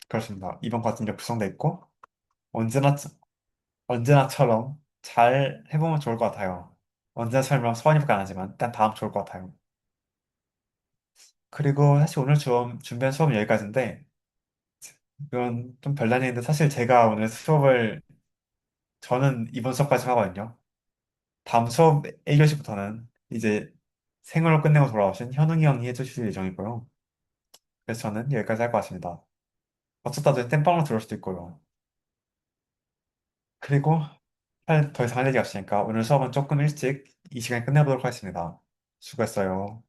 그렇습니다. 이번 과정이 구성돼 있고 언제나 언제나처럼 잘 해보면 좋을 것 같아요. 언제나처럼 소원이밖에 안 하지만 일단 다음 좋을 것 같아요. 그리고 사실 오늘 준비한 수업은 여기까지인데 이건 좀 별난이인데 사실 제가 오늘 수업을 저는 이번 수업까지 하거든요. 다음 수업 1교시부터는 이제 생으로 끝내고 돌아오신 현웅이 형이 해주실 예정이고요. 그래서 저는 여기까지 할 것 같습니다. 어쩌다 저희 땜빵으로 들어올 수도 있고요. 그리고 더 이상 할 얘기 없으니까 오늘 수업은 조금 일찍 이 시간에 끝내보도록 하겠습니다. 수고했어요.